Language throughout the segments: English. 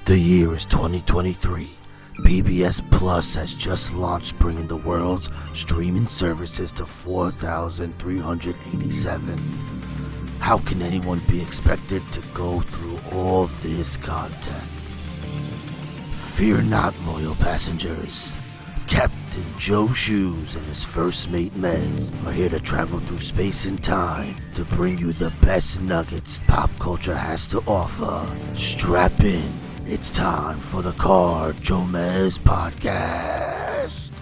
The year is 2023. PBS Plus has just launched, bringing the world's streaming services to 4,387. How can anyone be expected to go through all this content? Fear not, loyal passengers. Captain Joe Shoes and his first mate Mez are here to travel through space and time to bring you the best nuggets pop culture has to offer. Strap in. It's time for the JoeMeZ podcast.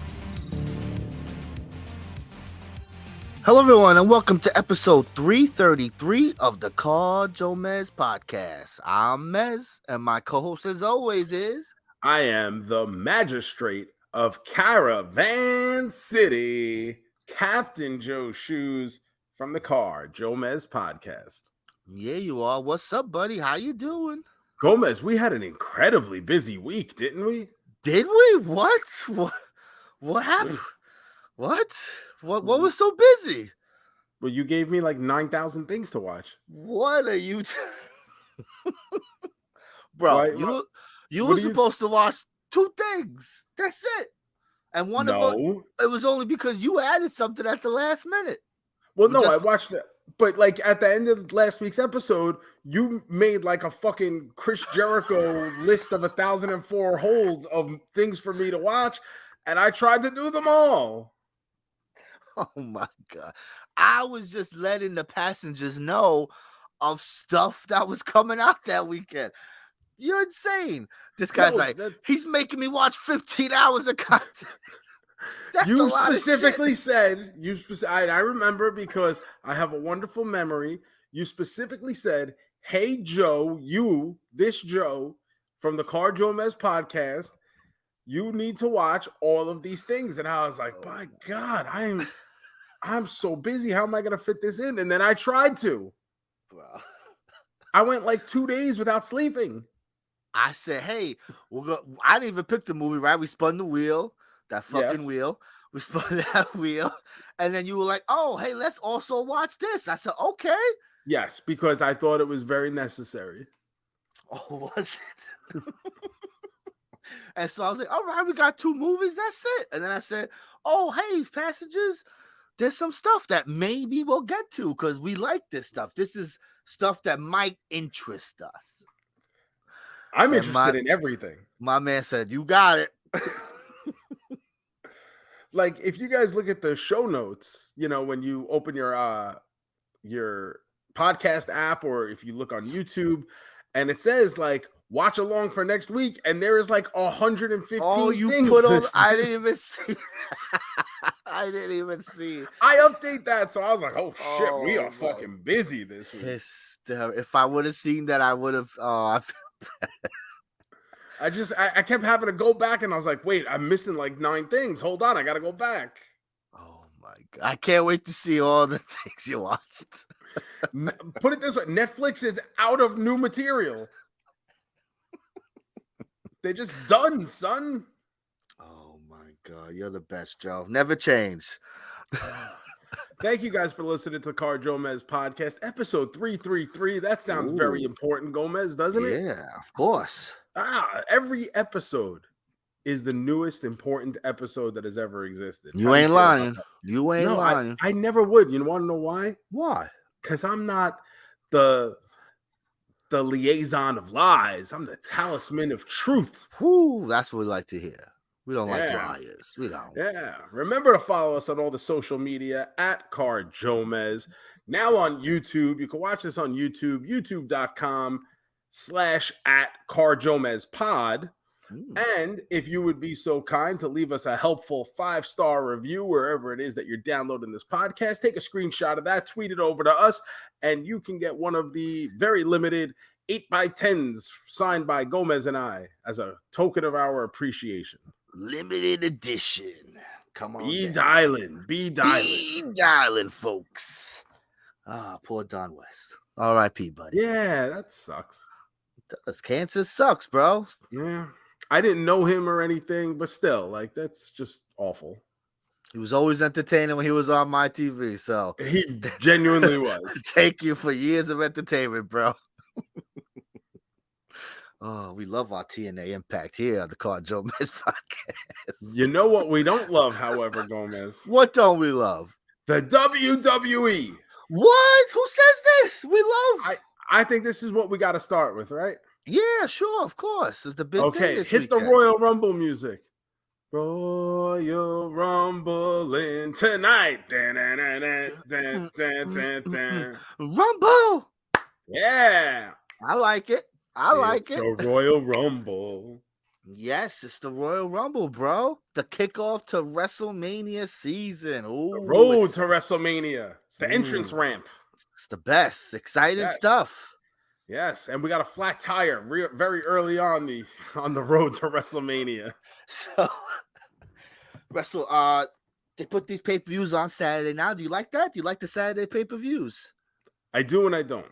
Hello everyone and welcome to episode 333 of the JoeMeZ podcast. I'm Mez and my co-host as always is... I am the magistrate of Caravan City, Captain Joe Shoes from the JoeMeZ podcast. Yeah, you are. What's up, buddy? How you doing? Gomez, we had an incredibly busy week, didn't we? Did we? What happened? What was so busy? Well, you gave me like 9,000 things to watch. What are you Bro, you were supposed to watch 2 things. That's it. And one of them, it was only because you added something at the last minute. Well, no, I watched it. But like at the end of last week's episode, you made like a fucking Chris Jericho list of 1,004 holds of things for me to watch, and I tried to do them all. Oh my God. I was just letting the passengers know of stuff that was coming out that weekend. You're insane. This guy's he's making me watch 15 hours of content. That's you specifically said, I remember because I have a wonderful memory. You specifically said, hey, Joe, this Joe from the JoeMeZ podcast, you need to watch all of these things. And I was like, my God, I'm so busy. How am I going to fit this in? And then I tried to. Well, I went like 2 days without sleeping. I said, hey, I didn't even pick the movie, right? We spun the wheel. That fucking wheel. We spun that wheel. And then you were like, oh, hey, let's also watch this. I said, okay. Yes, because I thought it was very necessary. Oh, was it? And so I was like, all right, we got 2 movies. That's it. And then I said, oh, hey, passengers, there's some stuff that maybe we'll get to because we like this stuff. This is stuff that might interest us. I'm interested in everything. My man said, you got it. Like, if you guys look at the show notes, when you open your podcast app, or if you look on YouTube, and it says like watch along for next week, and there is like 115. Oh, you things put on. I didn't even see. I didn't even see. I update that, so I was like, oh shit, we are fucking busy this week. If I would have seen that, I would have. I feel bad. I kept having to go back, and I was like, wait, I'm missing like 9 things. Hold on, I gotta go back. Oh my God. I can't wait to see all the things you watched. Put it this way, Netflix is out of new material. They're just done, son. Oh my God, you're the best, Joe. Never change. Thank you guys for listening to JoeMeZ podcast, episode 333. That sounds very important, Gomez, doesn't it? Yeah, of course. Every episode is the newest important episode that has ever existed. You ain't lying. You ain't lying. I never would. You want to know why? Why? Because I'm not the liaison of lies. I'm the talisman of truth. Whoo, that's what we like to hear. We don't like liars. We don't. Yeah. Remember to follow us on all the social media at JoeMeZ. Now on YouTube. You can watch this on YouTube, youtube.com/@JoeMeZpod. And if you would be so kind to leave us a helpful 5-star review wherever it is that you're downloading this podcast, take a screenshot of that, tweet it over to us, and you can get one of the very limited 8x10s signed by Gomez and I as a token of our appreciation. Limited edition. Come on. Be dialing, folks. Poor Don West. R.I.P., buddy. Yeah, that sucks. It does. Cancer sucks, bro. Yeah. I didn't know him or anything, but still, like, that's just awful. He was always entertaining when he was on my TV, so he genuinely was. Thank you for years of entertainment, bro. Oh, we love our TNA Impact here on the Card JoeMeZ podcast. You know what we don't love, however, Gomez? What don't we love? The WWE. What? Who says this? We love. I think this is what we got to start with, right? Yeah, sure, of course. It's the big thing Okay, this hit weekend. the Royal Rumble music. Royal Rumbling tonight. Dun, dun, dun, dun, dun, dun. Rumble. Yeah. I like it. I like it. The Royal Rumble. Yes, it's the Royal Rumble, bro. The kickoff to WrestleMania season. Ooh, The road to WrestleMania. It's the entrance ramp. It's the best. Exciting stuff. Yes, and we got a flat tire very early on the road to WrestleMania. So, they put these pay-per-views on Saturday now. Do you like that? Do you like the Saturday pay-per-views? I do and I don't.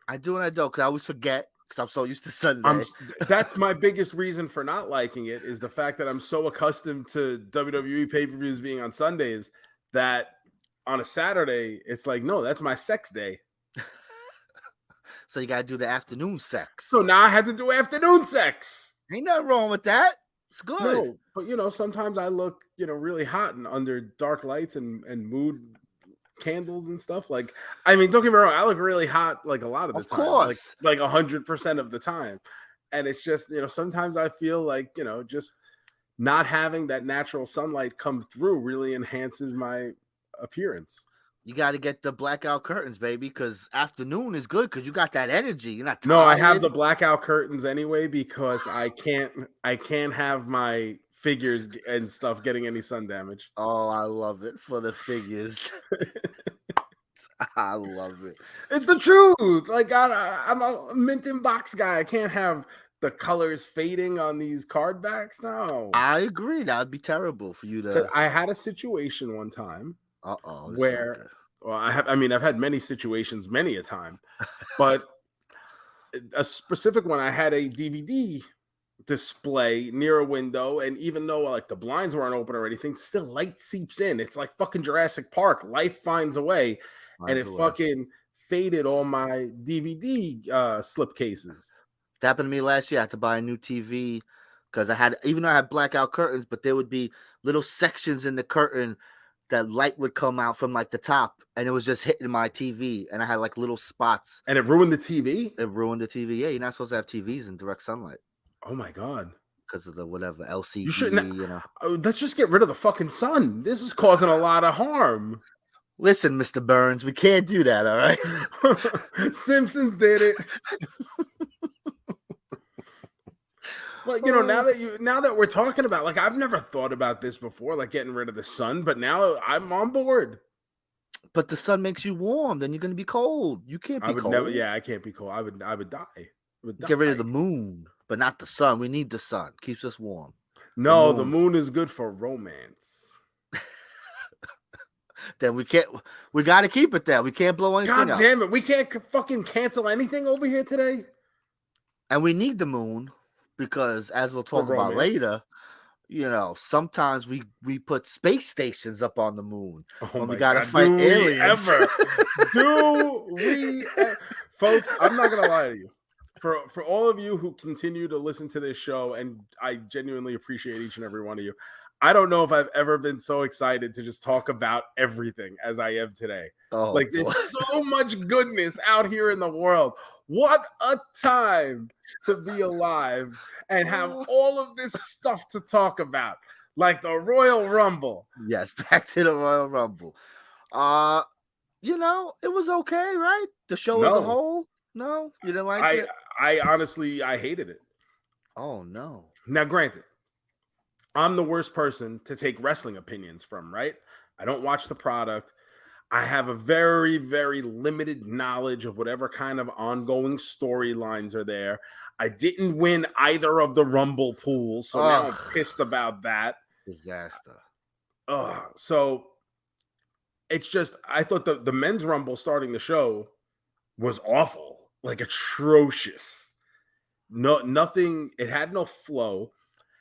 I do and I don't, because I always forget, because I'm so used to Sunday. That's my biggest reason for not liking it, is the fact that I'm so accustomed to WWE pay-per-views being on Sundays that on a Saturday, it's like, no, that's my sex day. So you got to do the afternoon sex. So now I had to do afternoon sex. Ain't nothing wrong with that. It's good. No, but sometimes I look, really hot and under dark lights and mood candles and stuff. Like, I mean, don't get me wrong, I look really hot like a lot of the time. Of course. Like 100% of the time. And it's just, sometimes I feel like, just not having that natural sunlight come through really enhances my appearance. You got to get the blackout curtains, baby, because afternoon is good because you got that energy. You're not tired. No, I have the blackout curtains anyway because I can't have my figures and stuff getting any sun damage. Oh, I love it for the figures. I love it. It's the truth. Like, I'm a mint in box guy. I can't have the colors fading on these card backs. No, I agree. That would be terrible for you to. I had a situation one time. Where I've had many situations many a time, but a specific one, I had a DVD display near a window, and even though like the blinds weren't open or anything, still light seeps in. It's like fucking Jurassic Park. Life finds a way, and it fucking faded all my DVD slip cases. It happened to me last year. I had to buy a new TV because even though I had blackout curtains, but there would be little sections in the curtain that light would come out from like the top, and it was just hitting my TV, and I had like little spots. And it ruined the TV? It ruined the TV. Yeah, you're not supposed to have TVs in direct sunlight. Oh my God. Because of the whatever LCD, you shouldn't. Let's just get rid of the fucking sun. This is causing a lot of harm. Listen, Mr. Burns, we can't do that, all right? Simpsons did it. But now that we're talking about, like, I've never thought about this before, like getting rid of the sun, but now I'm on board. But the sun makes you warm, then you're gonna be cold. You can't be cold. I can't be cold. I would die. Get rid of the moon, but not the sun. We need the sun. Keeps us warm. No, the moon is good for romance. Then we got to keep it there. We can't blow anything up. God damn it. We can't fucking cancel anything over here today. And we need the moon because, as we'll talk about later, sometimes we put space stations up on the moon when we got to fight aliens. Do we folks, I'm not going to lie to you. For all of you who continue to listen to this show, and I genuinely appreciate each and every one of you, I don't know if I've ever been so excited to just talk about everything as I am today. Oh, like, there's so much goodness out here in the world. What a time to be alive and have all of this stuff to talk about, like the Royal Rumble. Yes, back to the Royal Rumble. It was okay, right? The show as a whole? No, you didn't like it? I honestly, I hated it. Oh, no. Now, granted, I'm the worst person to take wrestling opinions from, right? I don't watch the product. I have a very, very limited knowledge of whatever kind of ongoing storylines are there. I didn't win either of the Rumble pools, so now I'm pissed about that. Disaster. So it's just, I thought the men's Rumble starting the show was awful, like atrocious. Nothing. It had no flow.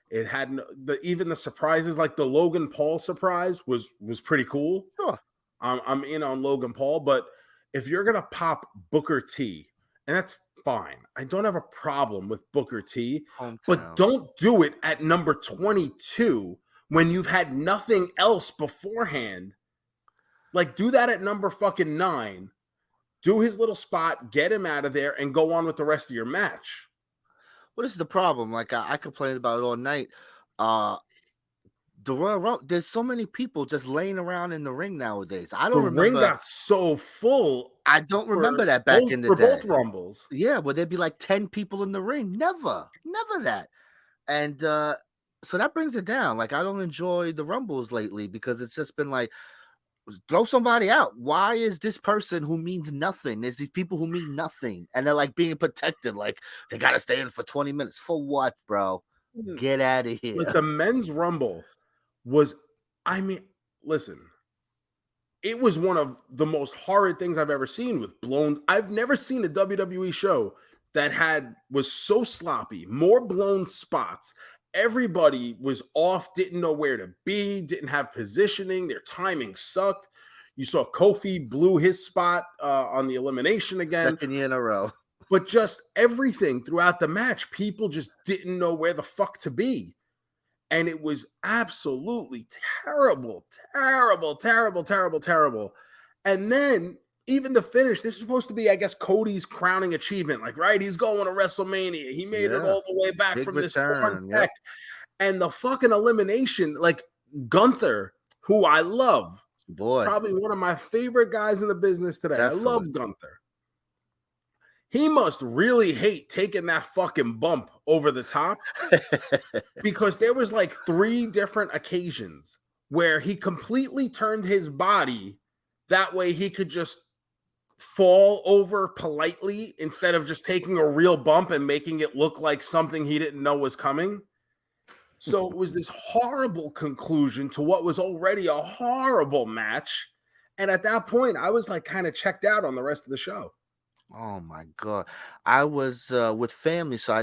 It had even the surprises, like the Logan Paul surprise was pretty cool. Sure. I'm in on Logan Paul, but if you're gonna pop Booker T, and that's fine. I don't have a problem with Booker T, but Hometown. don't do it at number 22 when you've had nothing else beforehand. Like, do that at number fucking 9. Do his little spot, get him out of there, and go on with the rest of your match. What is the problem? Like I complained about it all night. The Royal Rumble, there's so many people just laying around in the ring nowadays. I don't The remember. ring got so full. I don't remember that back in the for day. both Rumbles. Yeah, where there'd be like 10 people in the ring. Never that. And so that brings it down. Like I don't enjoy the Rumbles lately because it's just been like, throw somebody out. Why is this person who means nothing? There's these people who mean nothing, and they're like being protected. Like they gotta stay in for 20 minutes. For what, bro? Get out of here. But the men's Rumble was, I mean, listen, it was one of the most horrid things I've ever seen with blown. I've never seen a WWE show that was so sloppy, more blown spots. Everybody was off, didn't know where to be, didn't have positioning. Their timing sucked. You saw Kofi blew his spot on the elimination again. Second year in a row. But just everything throughout the match, people just didn't know where the fuck to be. And it was absolutely terrible. And then even the finish, this is supposed to be, I guess, Cody's crowning achievement. Like, right? He's going to WrestleMania. He made it all the way back Big from return, this torn neck. And the fucking elimination, like Gunther, who I love. Boy. Probably one of my favorite guys in the business today. Definitely. I love Gunther. He must really hate taking that fucking bump over the top because there was like 3 different occasions where he completely turned his body that way he could just fall over politely instead of just taking a real bump and making it look like something he didn't know was coming. So it was this horrible conclusion to what was already a horrible match. And at that point, I was like kind of checked out on the rest of the show. Oh my God. I was with family, so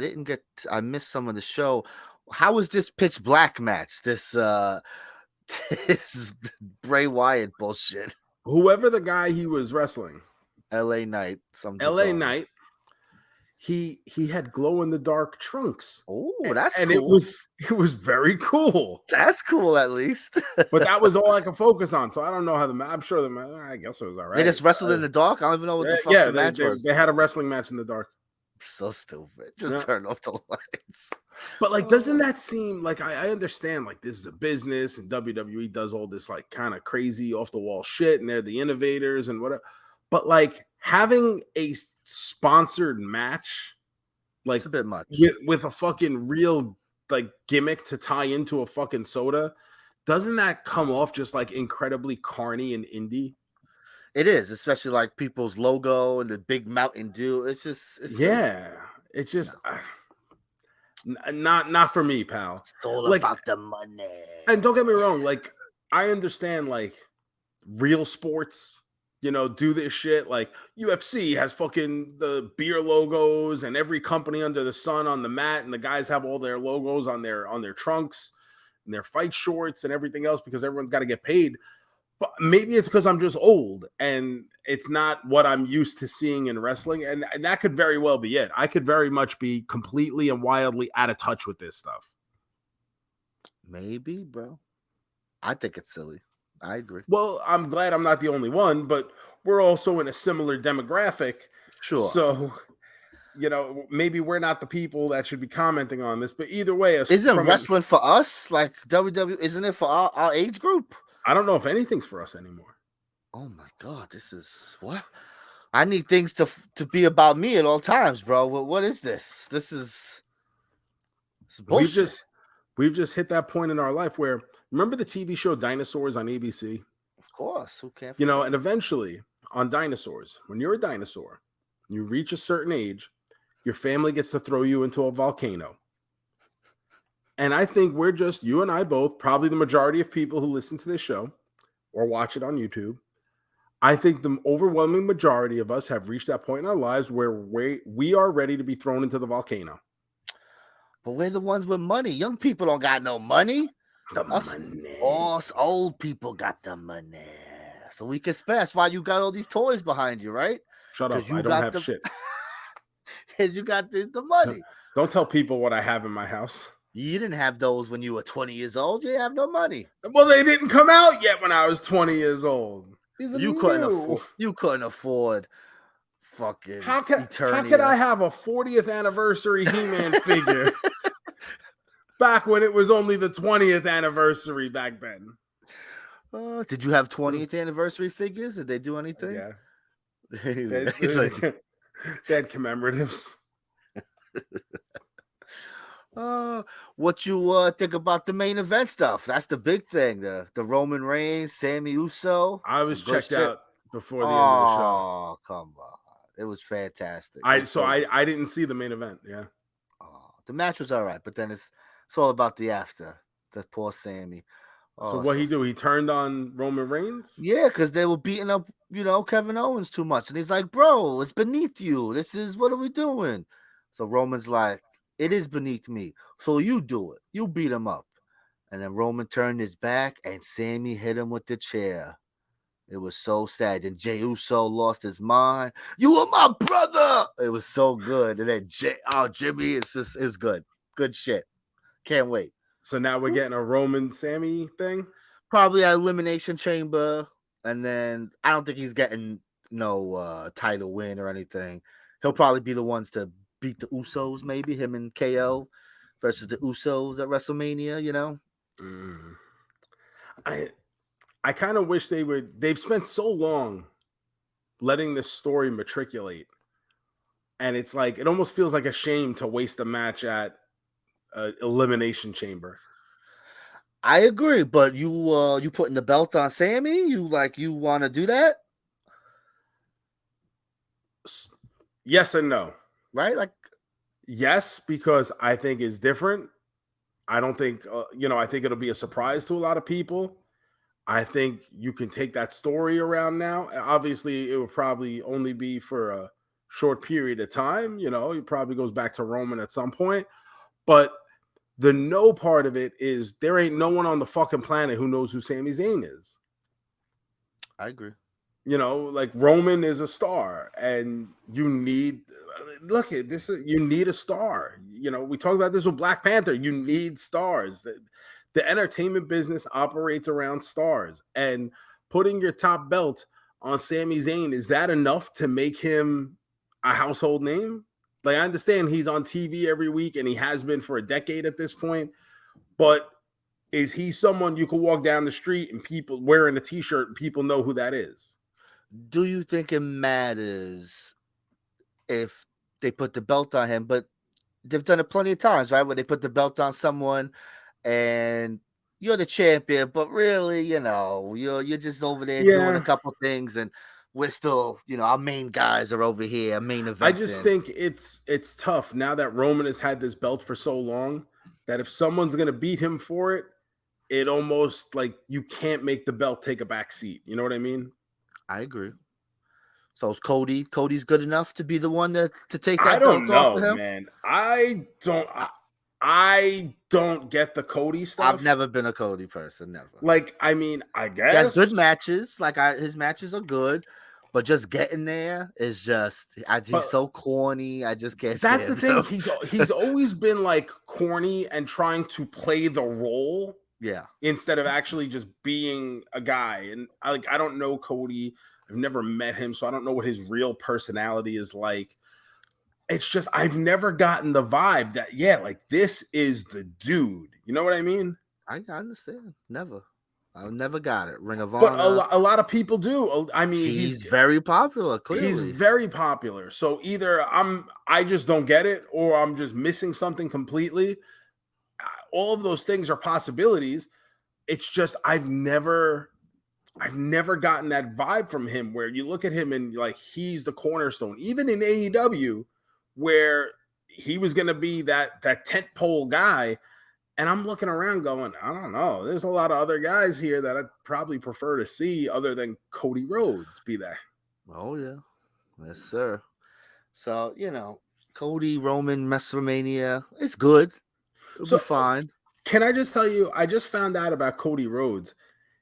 I missed some of the show. How was this pitch black match? This this Bray Wyatt bullshit. Whoever the guy he was wrestling. LA Knight. LA Knight. He had glow in the dark trunks. Oh, that's and cool. it was very cool. That's cool, at least. But that was all I could focus on. So I don't know how I'm sure I guess it was all right. They just wrestled in the dark. I don't even know what the fuck the match was. They had a wrestling match in the dark. So stupid. Just turn off the lights. But like, doesn't that seem like I understand like this is a business and WWE does all this like kind of crazy off the wall shit and they're the innovators and whatever. But like having a sponsored match, like it's a bit much with a fucking real like gimmick to tie into a fucking soda, doesn't that come off just like incredibly carny and indie? It is, especially like people's logo and the big Mountain Dew. It's just not for me, pal. It's all like, about the money. And don't get me wrong, like I understand like real sports, do this shit. Like UFC has fucking the beer logos and every company under the sun on the mat, and the guys have all their logos on their trunks and their fight shorts and everything else because everyone's got to get paid. But maybe it's because I'm just old and it's not what I'm used to seeing in wrestling. And that could very well be it. I could very much be completely and wildly out of touch with this stuff. Maybe, bro. I think it's silly. I agree. Well, I'm glad I'm not the only one, but we're also in a similar demographic. Sure. So, maybe we're not the people that should be commenting on this. But either way, isn't wrestling for us? Like WWE, isn't it for our age group? I don't know if anything's for us anymore. Oh my God, this is what? I need things to be about me at all times, bro. What is this? This is bullshit. We've just hit that point in our life where, remember the TV show Dinosaurs on ABC? Of course, who can't? And eventually on Dinosaurs, when you're a dinosaur, you reach a certain age, your family gets to throw you into a volcano. And I think we're just, you and I both, probably the majority of people who listen to this show or watch it on YouTube, I think the overwhelming majority of us have reached that point in our lives where we are ready to be thrown into the volcano. But we're the ones with money. Young people don't got no money. Us old people got the money. So we can spend. That's why you got all these toys behind you, right? Shut up. I don't have shit. because you got the money. Don't tell people what I have in my house. You didn't have those when you were 20 years old. You have no money. Well, they didn't come out yet when I was 20 years old. These are You couldn't afford fucking how could Eternia. I have a 40th anniversary He-Man figure back when it was only the 20th anniversary back then? Did you have 20th anniversary figures? Did they do anything? Yeah. They They had commemoratives. What you think about the main event stuff? That's the big thing. The Roman Reigns, Sammy Uso. I was checked out before the end of the show. Oh, come on. It was fantastic. I didn't see the main event. Yeah. The match was all right, but then it's all about the after. The poor Sammy. So what he do? He turned on Roman Reigns? Yeah, because they were beating up, Kevin Owens too much. And he's like, bro, it's beneath you. What are we doing? So Roman's like, it is beneath me. So you do it. You beat him up. And then Roman turned his back and Sammy hit him with the chair. It was so sad. And Jey Uso lost his mind. You are my brother. It was so good. And then Jimmy, it's good. Good shit. Can't wait. So now we're getting a Roman Sammy thing? Probably an Elimination Chamber. And then I don't think he's getting no title win or anything. He'll probably be the ones to beat the Usos, maybe him and KO versus the Usos at WrestleMania, I kind of wish they've spent so long letting this story matriculate. And it's like, it almost feels like a shame to waste a match at Elimination Chamber. I agree, but you putting the belt on Sammy? You want to do that? Yes and no. Right? Like, yes, because I think it's different. I don't think, I think it'll be a surprise to a lot of people. I think you can take that story around now. Obviously, it would probably only be for a short period of time. It probably goes back to Roman at some point. But the no part of it is there ain't no one on the fucking planet who knows who Sami Zayn is. I agree. Like Roman is a star, and you need you need a star. We talked about this with Black Panther. You need stars. The entertainment business operates around stars, and putting your top belt on Sami Zayn, is that enough to make him a household name? Like, I understand he's on TV every week, and he has been for a decade at this point, but is he someone you can walk down the street and people wearing a t-shirt and people know who that is? Do you think it matters if they put the belt on him? But they've done it plenty of times, right? Where they put the belt on someone and you're the champion, but really, you're just over there doing a couple things, and we're still, our main guys are over here, main event. I just think it's tough now that Roman has had this belt for so long that if someone's going to beat him for it, it almost like you can't make the belt take a back seat. You know what I mean? I agree. So is Cody's good enough to be the one to take that belt off of him? Man. I don't get the Cody stuff. I've never been a Cody person, never. Like, I mean, I guess he has good matches. Like, his matches are good, but just getting there is just he's so corny. I just can't. That's the thing. He's always been like corny and trying to play the role. Yeah. Instead of actually just being a guy. And I don't know Cody. I've never met him, so I don't know what his real personality is like. It's just, I've never gotten the vibe that, this is the dude. You know what I mean? I understand. Never. I never got it. Ring of Honor. But a lot of people do. I mean, he's very popular, clearly. He's very popular. So either I just don't get it, or I'm just missing something completely. All of those things are possibilities. It's just, I've never gotten that vibe from him where you look at him and like, he's the cornerstone. Even in AEW, where he was going to be that tent pole guy. And I'm looking around going, I don't know. There's a lot of other guys here that I'd probably prefer to see other than Cody Rhodes be there. Oh, yeah. Yes, sir. So, Cody, Roman, WrestleMania, it's good. It'll be fine. Can I just tell you, I just found out about Cody Rhodes.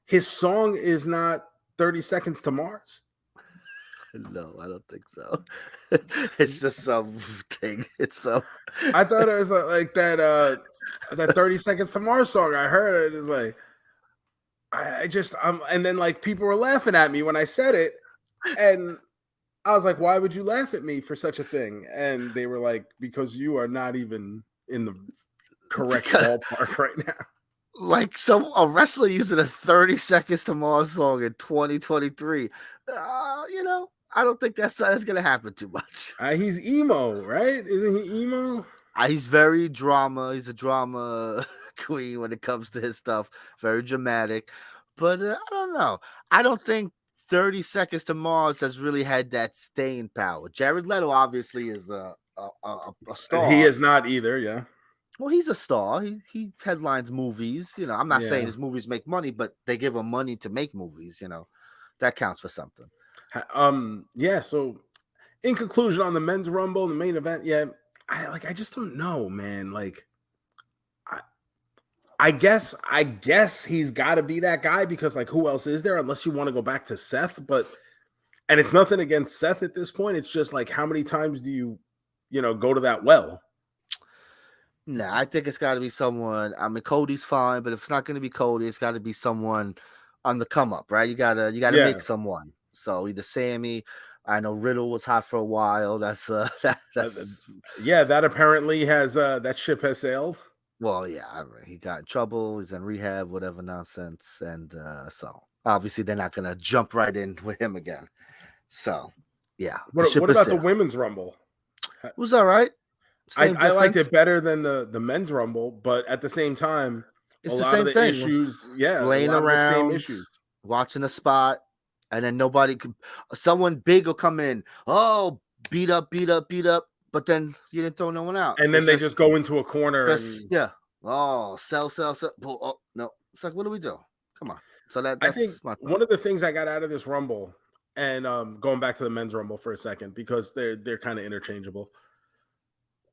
His song is not 30 Seconds to Mars. No, I don't think so. It's just some thing. It's so. I thought it was like that 30 Seconds to Mars song. I heard it. It's like I just and then like people were laughing at me when I said it, and I was like, why would you laugh at me for such a thing? And they were like, because you are not even in the correct ballpark right now. Like a wrestler using a 30 Seconds to Mars song in 2023. I don't think that's going to happen too much. He's emo, right? Isn't he emo? He's very drama. He's a drama queen when it comes to his stuff. Very dramatic. But I don't know. I don't think 30 Seconds to Mars has really had that staying power. Jared Leto obviously is a star. He is not either, yeah. Well, he's a star. He headlines movies. I'm not saying his movies make money, but they give him money to make movies. That counts for something. Yeah. So, in conclusion, on the men's rumble, the main event, I just don't know, man. Like, I guess he's got to be that guy because, like, who else is there? Unless you want to go back to Seth, and it's nothing against Seth at this point. It's just like, how many times do you go to that well? Nah, I think it's got to be someone. I mean, Cody's fine, but if it's not going to be Cody, it's got to be someone on the come up, right? You gotta make someone. So either Sammy. I know Riddle was hot for a while. That's that apparently has that ship has sailed. Well, yeah, he got in trouble. He's in rehab, whatever nonsense, and so obviously they're not gonna jump right in with him again. So yeah. What about the women's rumble? It was all right. I liked it better than the men's rumble, but at the same time, it's the same thing. Issues, laying around, the same issues. Watching a spot, and then someone big will come in. Oh, beat up, but then you didn't throw no one out. And then they just go into a corner. Yeah. Oh, sell. Oh, no. It's like, what do we do? Come on. So that's I think one of the things I got out of this rumble, and going back to the men's rumble for a second, because they're kind of interchangeable.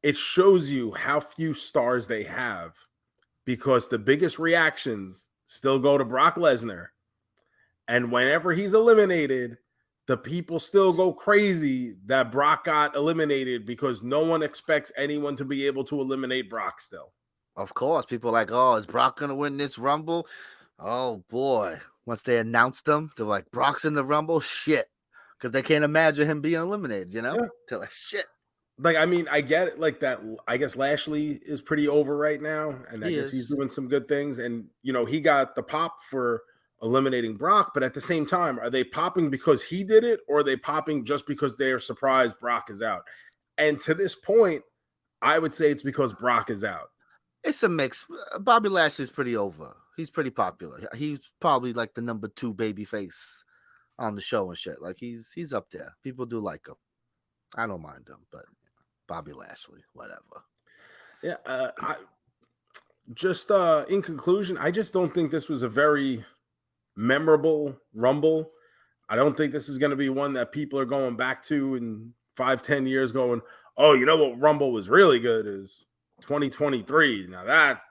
It shows you how few stars they have because the biggest reactions still go to Brock Lesnar. And whenever he's eliminated, the people still go crazy that Brock got eliminated because no one expects anyone to be able to eliminate Brock still. Of course, people are like, oh, is Brock going to win this Rumble? Oh, boy. Once they announced him, they're like, Brock's in the Rumble? Shit. Because they can't imagine him being eliminated, They're like, shit. Like, I mean, I get it. Like that, I guess Lashley is pretty over right now. And I guess he's doing some good things. And, he got the pop for eliminating Brock. But at the same time, are they popping because he did it? Or are they popping just because they are surprised Brock is out? And to this point, I would say it's because Brock is out. It's a mix. Bobby Lashley's pretty over. He's pretty popular. He's probably like the number 2 baby face on the show and shit. Like he's up there. People do like him. I don't mind him, but Bobby Lashley, whatever. Yeah. In conclusion, I just don't think this was a very memorable Rumble. I don't think this is going to be one that people are going back to in 5-10 years going, oh, you know what Rumble was really good is 2023. Now that,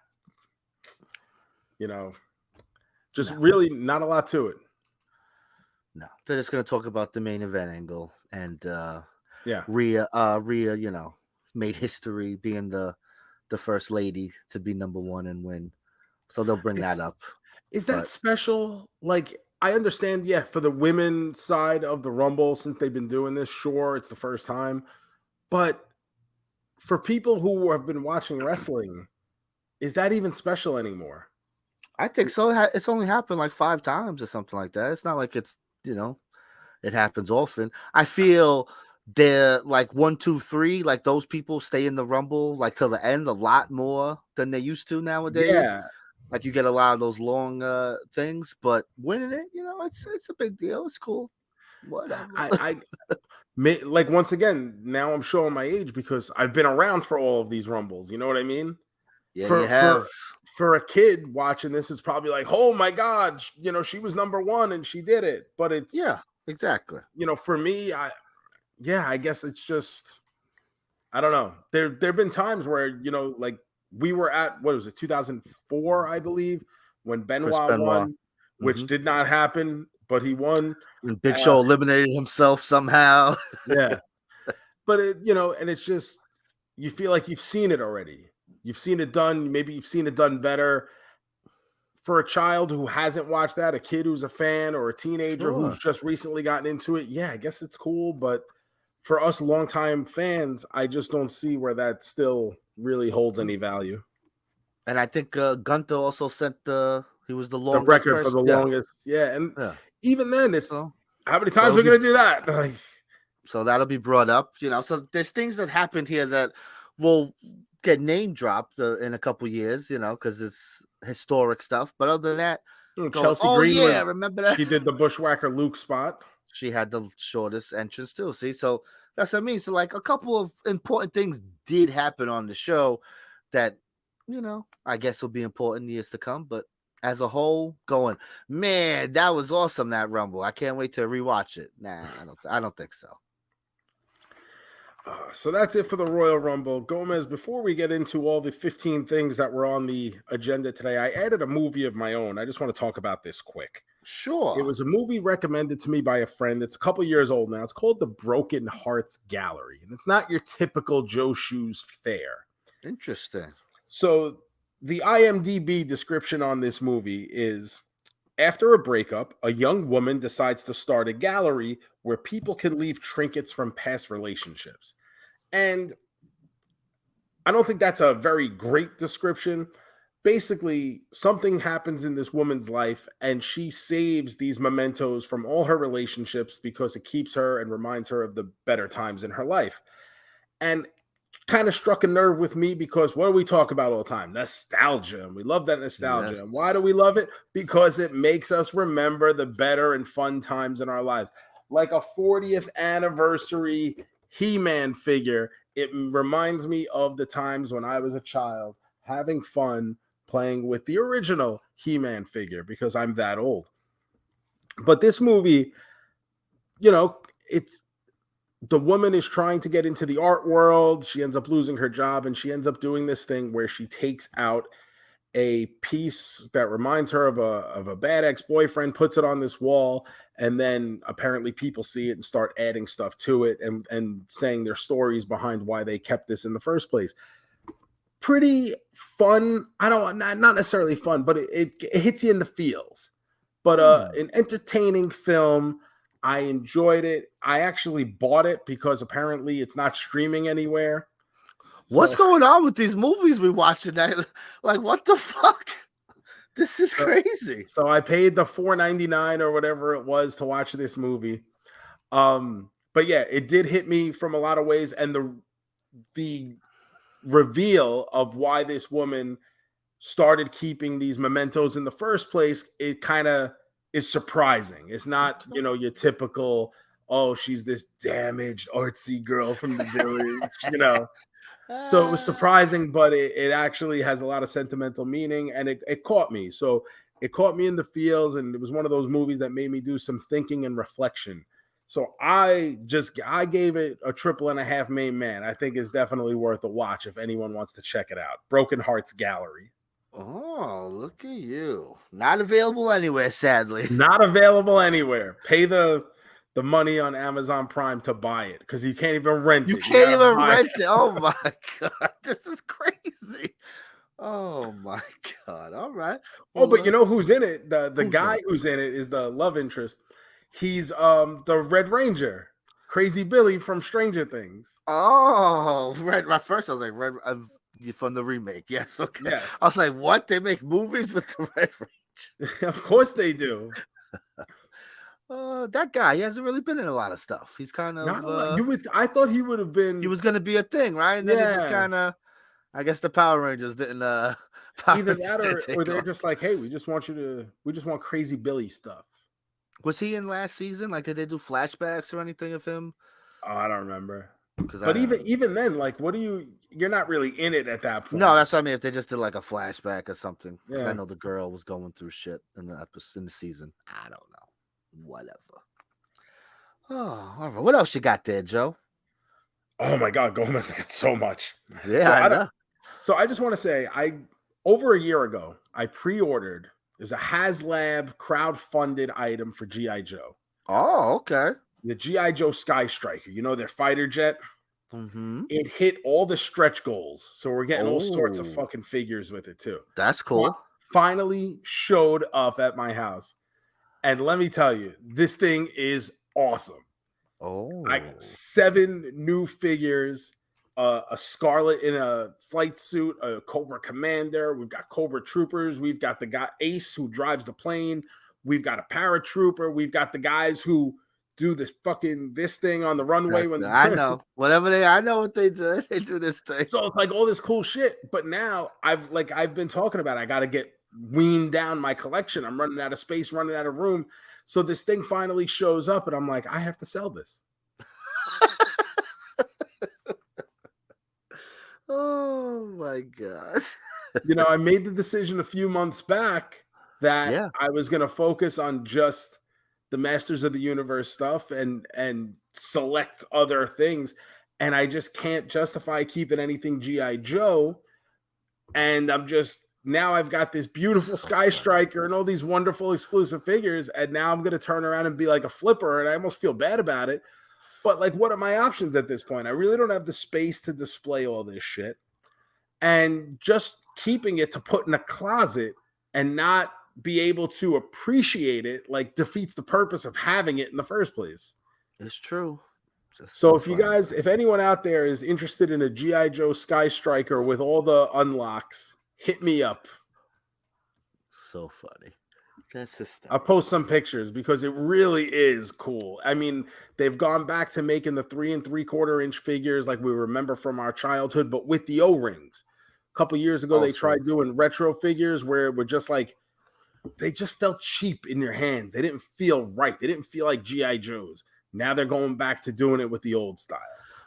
really not a lot to it. No, they're just going to talk about the main event angle and yeah, Rhea, made history being the first lady to be number 1 and win. So they'll bring that up. Is that special? Like, I understand, for the women's side of the Rumble, since they've been doing this, sure, it's the first time. But for people who have been watching wrestling, is that even special anymore? I think so. It's only happened like 5 times or something like that. It's not like it's, it happens often. I feel they're like 1, 2, 3, like those people stay in the Rumble like till the end a lot more than they used to nowadays. Yeah. Like you get a lot of those long things, but winning it, it's a big deal. It's cool. Whatever. I like, once again, now I'm showing my age because I've been around for all of these Rumbles. You know what I mean? Yeah, you have. For a kid watching this, it's probably like, oh my God, she was number 1 and she did it. But it's exactly. For me, I guess it's just, I don't know. There've been times where like we were at 2004, I believe, when Benoit won, which did not happen. but he won. And Big Show eliminated himself somehow. Yeah. But and it's just, you feel like you've seen it already. You've seen it done. Maybe you've seen it done better. For a child who hasn't watched that, a kid who's a fan, or a teenager who's just recently gotten into it, yeah, I guess it's cool. But for us longtime fans, I just don't see where that still really holds any value. And I think Gunther also set he was the longest record for the longest. Yeah. And even then, it's how many times we're going to do that? Like, so that'll be brought up, So there's things that happened here that will get name dropped in a couple years, because it's historic stuff. But other than that, Chelsea Green, remember that? She did the Bushwhacker Luke spot. She had the shortest entrance too. See, so that's what I mean. So like a couple of important things did happen on the show that, I guess will be important years to come. But as a whole, man, that was awesome, that Rumble. I can't wait to rewatch it. Nah, I don't think so. So that's it for the Royal Rumble. JoeMeZ, before we get into all the 15 things that were on the agenda today, I added a movie of my own. I just want to talk about this quick. Sure. It was a movie recommended to me by a friend. It's a couple years old now. It's called The Broken Hearts Gallery. And it's not your typical Joe Shoes fare. Interesting. So the IMDb description on this movie is, after a breakup, a young woman decides to start a gallery where people can leave trinkets from past relationships. And I don't think that's a very great description. Basically, something happens in this woman's life, and she saves these mementos from all her relationships because it keeps her and reminds her of the better times in her life. And kind of struck a nerve with me because what do we talk about all the time? Nostalgia. And we love that nostalgia. Yes. And why do we love it? Because it makes us remember the better and fun times in our lives. Like a 40th anniversary He-Man figure, it reminds me of the times when I was a child having fun playing with the original He-Man figure because I'm that old. But this movie, it's, the woman is trying to get into the art world. She ends up losing her job, and she ends up doing this thing where she takes out a piece that reminds her of a bad ex-boyfriend, puts it on this wall, and then apparently people see it and start adding stuff to it and saying their stories behind why they kept this in the first place. Pretty fun. Not necessarily fun, but it hits you in the feels. But an entertaining film. I enjoyed it. I actually bought it because apparently it's not streaming anywhere. What's going on with these movies we watching? Like, what the fuck? This is crazy. So I paid the $4.99 or whatever it was to watch this movie. But yeah, it did hit me from a lot of ways. And the reveal of why this woman started keeping these mementos in the first place, it kind of is surprising. It's not, your typical, oh, she's this damaged artsy girl from the village, So it was surprising, but it actually has a lot of sentimental meaning, and it caught me. So it caught me in the feels, and it was one of those movies that made me do some thinking and reflection. So I gave it a 3.5 main man. I think it's definitely worth a watch if anyone wants to check it out. Broken Hearts Gallery. Oh, look at you. Not available anywhere, sadly. Not available anywhere. Pay the money on Amazon Prime to buy it because you can't even rent it. You can't even rent it. Oh, my God. This is crazy. Oh, my God. All right. Well, but you know who's in it? The guy who's in it is the love interest. He's the Red Ranger. Crazy Billy from Stranger Things. Oh, right. At first I was like, Red... from the remake, yes, okay. Yes. I was like, what? They make movies with the Red Ranger? Of course they do. That guy, he hasn't really been in a lot of stuff. He's kind of. I thought he would have been. He was going to be a thing, right? And then it just kind of. I guess the Power Rangers didn't. Either that, or they're just like, hey, we just want Crazy Billy stuff. Was he in last season? Like, did they do flashbacks or anything of him? Oh, I don't remember. But even then, like, you're not really in it at that point. No, that's what I mean. If they just did like a flashback or something. Yeah. I know the girl was going through shit in the season. I don't know. Whatever. Oh, all right. What else you got there, Joe? Oh my God, JoeMeZ got so much. Yeah, So I just want to say, over a year ago, I pre-ordered There's a Haslab crowd-funded item for GI Joe. Oh, okay. The GI Joe Skystriker. You know their fighter jet. Mm-hmm. It hit all the stretch goals, so we're getting all sorts of Oh. fucking figures with it too. That's cool. Finally showed up at my house, and let me tell you, this thing is awesome. Oh, I got 7 new figures, a Scarlet in a flight suit, a Cobra Commander. We've got Cobra Troopers. We've got the guy Ace who drives the plane. We've got a paratrooper. We've got the guys who do this thing on the runway. When I know I know what they do. They do this thing. So it's like all this cool shit. But now I've been talking about it. I got to get weaned down my collection. I'm running out of space, running out of room. So this thing finally shows up, and I'm like, I have to sell this. Oh my god. You know, I made the decision a few months back that I was going to focus on just the Masters of the Universe stuff and select other things. And I just can't justify keeping anything GI Joe. And now I've got this beautiful Skystriker and all these wonderful exclusive figures. And now I'm going to turn around and be like a flipper. And I almost feel bad about it. But like, what are my options at this point? I really don't have the space to display all this shit. And just keeping it to put in a closet and not be able to appreciate it like defeats the purpose of having it in the first place. It's true. So if anyone out there is interested in a GI Joe Skystriker with all the unlocks, hit me up. So funny. That's just I'll post some pictures because it really is cool. I mean, they've gone back to making the 3 3/4 inch figures like we remember from our childhood, but with the O-rings. A couple years ago, they tried doing retro figures where it were just like, they just felt cheap in your hands. They didn't feel right. They didn't feel like GI Joes. Now they're going back to doing it with the old style.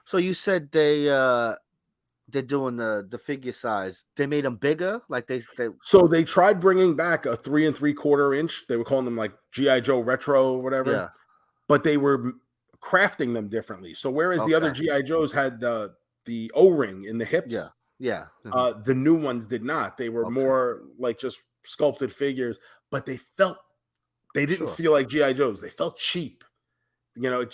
So you said they're doing the figure size. They made them bigger, like they. So they tried bringing back a 3 3/4 inch. They were calling them like GI Joe Retro or whatever. Yeah. But they were crafting them differently. So whereas the other GI Joes had the O-ring in the hips, the new ones did not. They were more like just sculpted figures, but they didn't feel like GI Joes. They felt cheap. You know,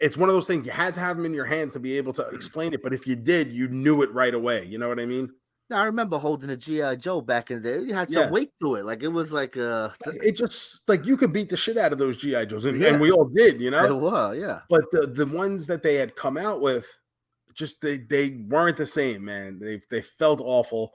it's one of those things. You had to have them in your hands to be able to explain it. But if you did, you knew it right away. You know what I mean? Now, I remember holding a GI Joe back in the day. It had some weight to it. Like it was like it just like you could beat the shit out of those GI Joes, and we all did. You know, it was, yeah. But the ones that they had come out with, just they weren't the same, man. They felt awful,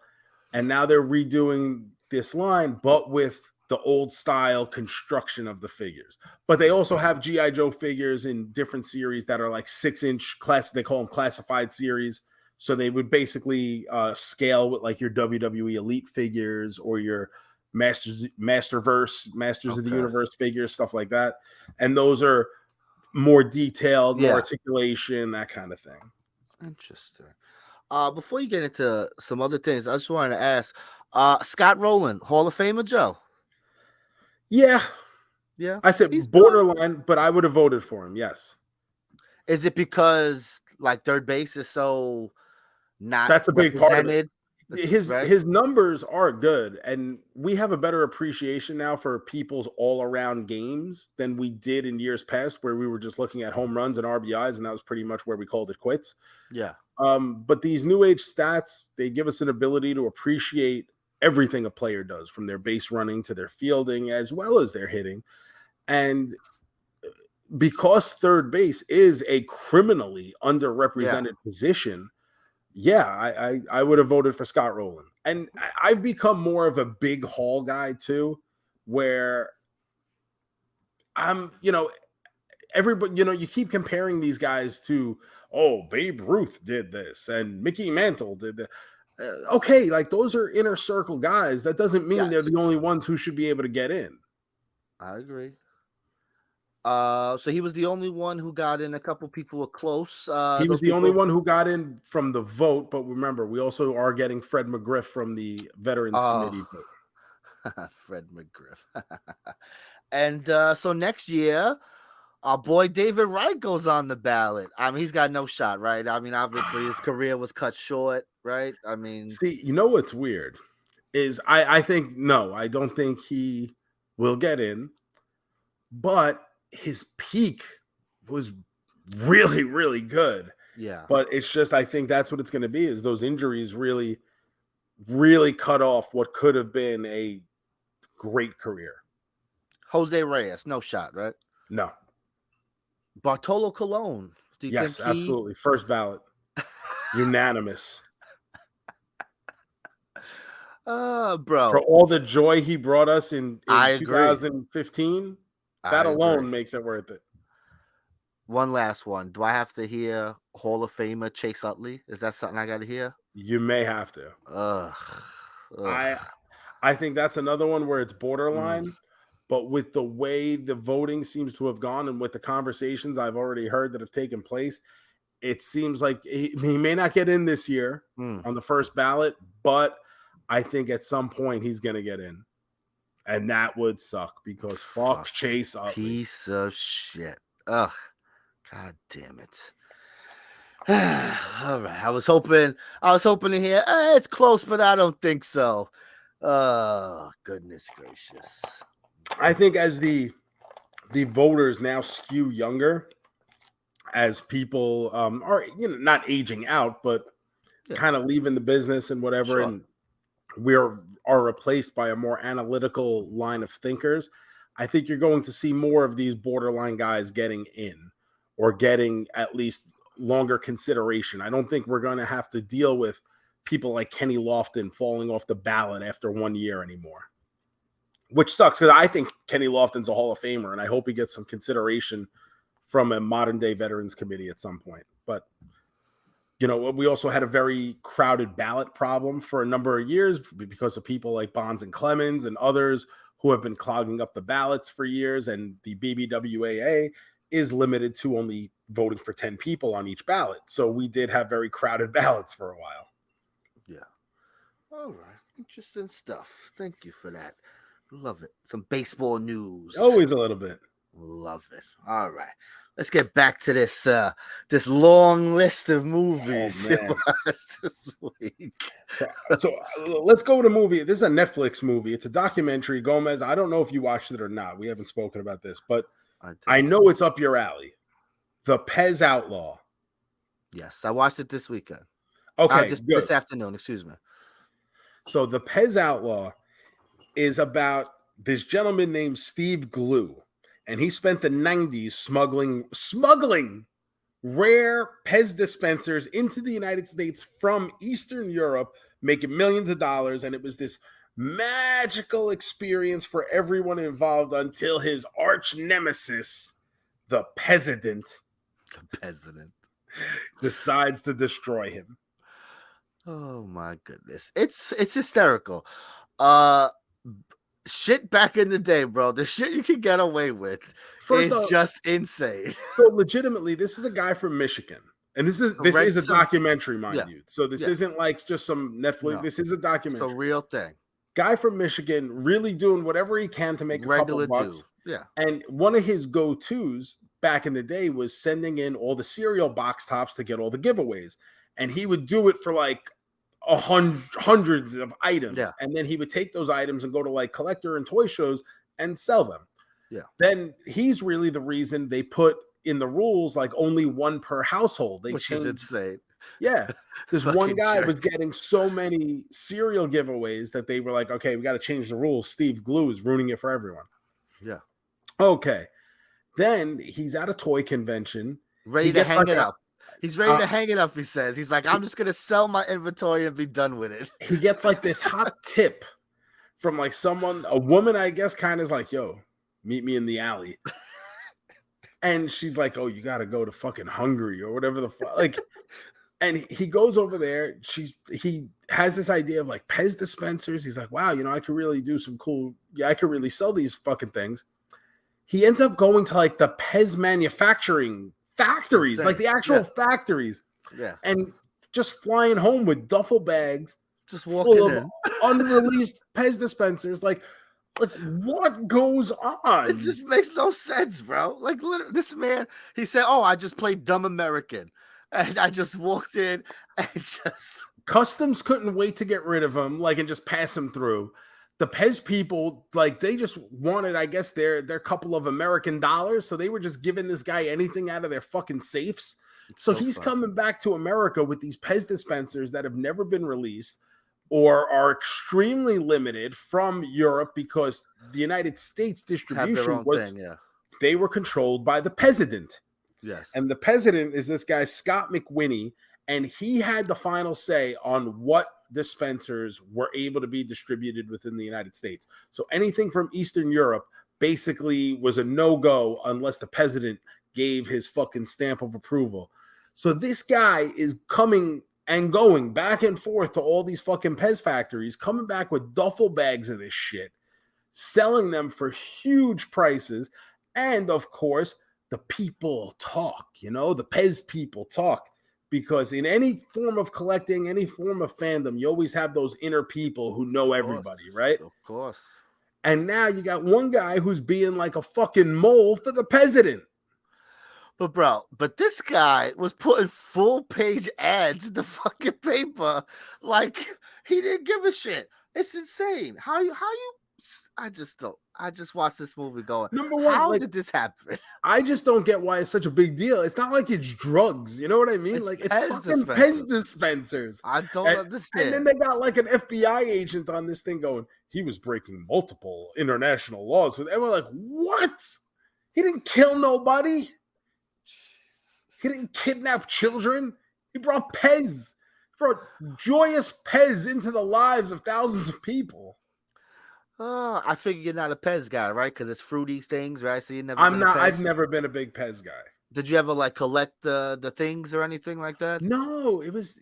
and now they're redoing this line, but with the old style construction of the figures. But they also have GI Joe figures in different series that are like 6-inch class. They call them classified series. So they would basically scale with like your WWE Elite figures or your Masters of the Universe figures, stuff like that. And those are more detailed, more articulation, that kind of thing. Interesting. Before you get into some other things, I just wanted to ask, Scott Rolen, Hall of Famer Joe? Yeah. I said he's borderline, but I would have voted for him. Yes. Is it because like third base is so not? That's a big part of it. His numbers are good, and we have a better appreciation now for people's all-around games than we did in years past, where we were just looking at home runs and RBIs, and that was pretty much where we called it quits. Yeah. But these new age stats, they give us an ability to appreciate everything a player does, from their base running to their fielding, as well as their hitting. And because third base is a criminally underrepresented position, I would have voted for Scott Rolen. And I've become more of a big Hall guy too, where I'm, everybody, you keep comparing these guys to, Babe Ruth did this and Mickey Mantle did that. Okay, like those are inner circle guys. That doesn't mean they're the only ones who should be able to get in. I agree. So he was the only one who got in. A couple people were close. He was the only one who got in from the vote, but remember, we also are getting Fred McGriff from the Veterans Committee vote. Fred McGriff. And so next year, our boy David Wright goes on the ballot. I mean, he's got no shot, right? I mean, obviously his career was cut short, right? I mean, see, you know what's weird is I think no, I don't think he will get in, but his peak was really, really good. Yeah. But it's just I think that's what it's going to be is those injuries really, really cut off what could have been a great career. Jose Reyes, no shot, right? No. Bartolo Colon. Do you Yes, think he absolutely. First ballot. Unanimous. bro. For all the joy he brought us in I agree. 2015, that I alone agree. makes it worth it. One last one. Do I have to hear Hall of Famer Chase Utley? Is that something I got to hear? You may have to. Ugh. I think that's another one where it's borderline, but with the way the voting seems to have gone and with the conversations I've already heard that have taken place, it seems like he may not get in this year on the first ballot, but I think at some point he's going to get in. And that would suck because fuck Chase Utley. Piece of shit. Ugh. God damn it. All right. I was hoping to hear it's close, but I don't think so. Oh, goodness gracious. I think as the voters now skew younger, as people are not aging out, but kind of leaving the business and whatever, and we are replaced by a more analytical line of thinkers, I think you're going to see more of these borderline guys getting in or getting at least longer consideration. I don't think we're going to have to deal with people like Kenny Lofton falling off the ballot after 1 year anymore, which sucks because I think Kenny Lofton's a Hall of Famer and I hope he gets some consideration from a modern day veterans committee at some point. But we also had a very crowded ballot problem for a number of years because of people like Bonds and Clemens and others who have been clogging up the ballots for years. And the BBWAA is limited to only voting for 10 people on each ballot. So we did have very crowded ballots for a while. Yeah. All right. Interesting stuff. Thank you for that. Love it. Some baseball news. Always a little bit. Love it. All right. Let's get back to this this long list of movies this week. So let's go to movie. This is a Netflix movie. It's a documentary. JoeMeZ, I don't know if you watched it or not. We haven't spoken about this, but I know it's up your alley. The PEZ Outlaw. Yes, I watched it this weekend. Okay, this afternoon. Excuse me. So the PEZ Outlaw is about this gentleman named Steve Glue. And he spent the 90s smuggling rare PEZ dispensers into the United States from Eastern Europe, making millions of dollars. And it was this magical experience for everyone involved until his arch nemesis, the President, decides to destroy him. Oh my goodness. It's hysterical. Shit back in the day, bro. The shit you can get away with is just insane. So legitimately, this is a guy from Michigan. And this is a documentary, mind you. So this isn't like just some Netflix. No. This is a documentary. It's a real thing. Guy from Michigan really doing whatever he can to make a couple bucks. Yeah. And one of his go-tos back in the day was sending in all the cereal box tops to get all the giveaways. And he would do it for like hundreds of items, and then he would take those items and go to like collector and toy shows and sell them. Then he's really the reason they put in the rules like only one per household. Which is insane. This one guy was getting so many cereal giveaways that they were like, okay, we got to change the rules. Steve Glue is ruining it for everyone. Okay, then he's at a toy convention ready to hang it up. He's ready to hang it up, he says. He's like, I'm just going to sell my inventory and be done with it. He gets like this hot tip from like a woman, I guess, kind of is like, yo, meet me in the alley. And she's like, oh, you got to go to fucking Hungary or whatever the fuck. Like, and he goes over there. He has this idea of like PEZ dispensers. He's like, wow, I could really do some cool. Yeah, I could really sell these fucking things. He ends up going to like the PEZ manufacturing factories, like the actual factories, and just flying home with duffel bags, just walking in unreleased PEZ dispensers. Like what goes on? It just makes no sense, bro. Like literally, this man, he said, "Oh, I just played dumb American, and I just walked in and just Customs couldn't wait to get rid of him, like, and just pass him through. The PEZ people, like, they just wanted, I guess, their couple of American dollars, so they were just giving this guy anything out of their fucking safes. So he's funny. coming back to America with these PEZ dispensers that have never been released or are extremely limited from Europe because the United States distribution was they were controlled by the president. Yes. And the president is this guy, Scott McWhinney, and he had the final say on what dispensers were able to be distributed within the United States. So anything from Eastern Europe basically was a no-go unless the president gave his fucking stamp of approval. So this guy is coming and going back and forth to all these fucking PEZ factories, coming back with duffel bags of this shit, selling them for huge prices. And of course, the people talk, the PEZ people talk. Because in any form of collecting, any form of fandom, you always have those inner people who know everybody, right? Of course. And now you got one guy who's being like a fucking mole for the president. But this guy was putting full page ads in the fucking paper like he didn't give a shit. It's insane. How you I just watched this movie going, number one, how did this happen? I just don't get why it's such a big deal. It's not like it's drugs. You know what I mean? It's fucking PEZ dispensers. I don't understand. And then they got like an FBI agent on this thing going, he was breaking multiple international laws. And we're like, what? He didn't kill nobody. He didn't kidnap children. He brought PEZ. He brought joyous PEZ into the lives of thousands of people. I figure you're not a PEZ guy, right? Because it's fruity things, right? So you never. I've never been a big PEZ guy. Did you ever like collect the things or anything like that? No, it was,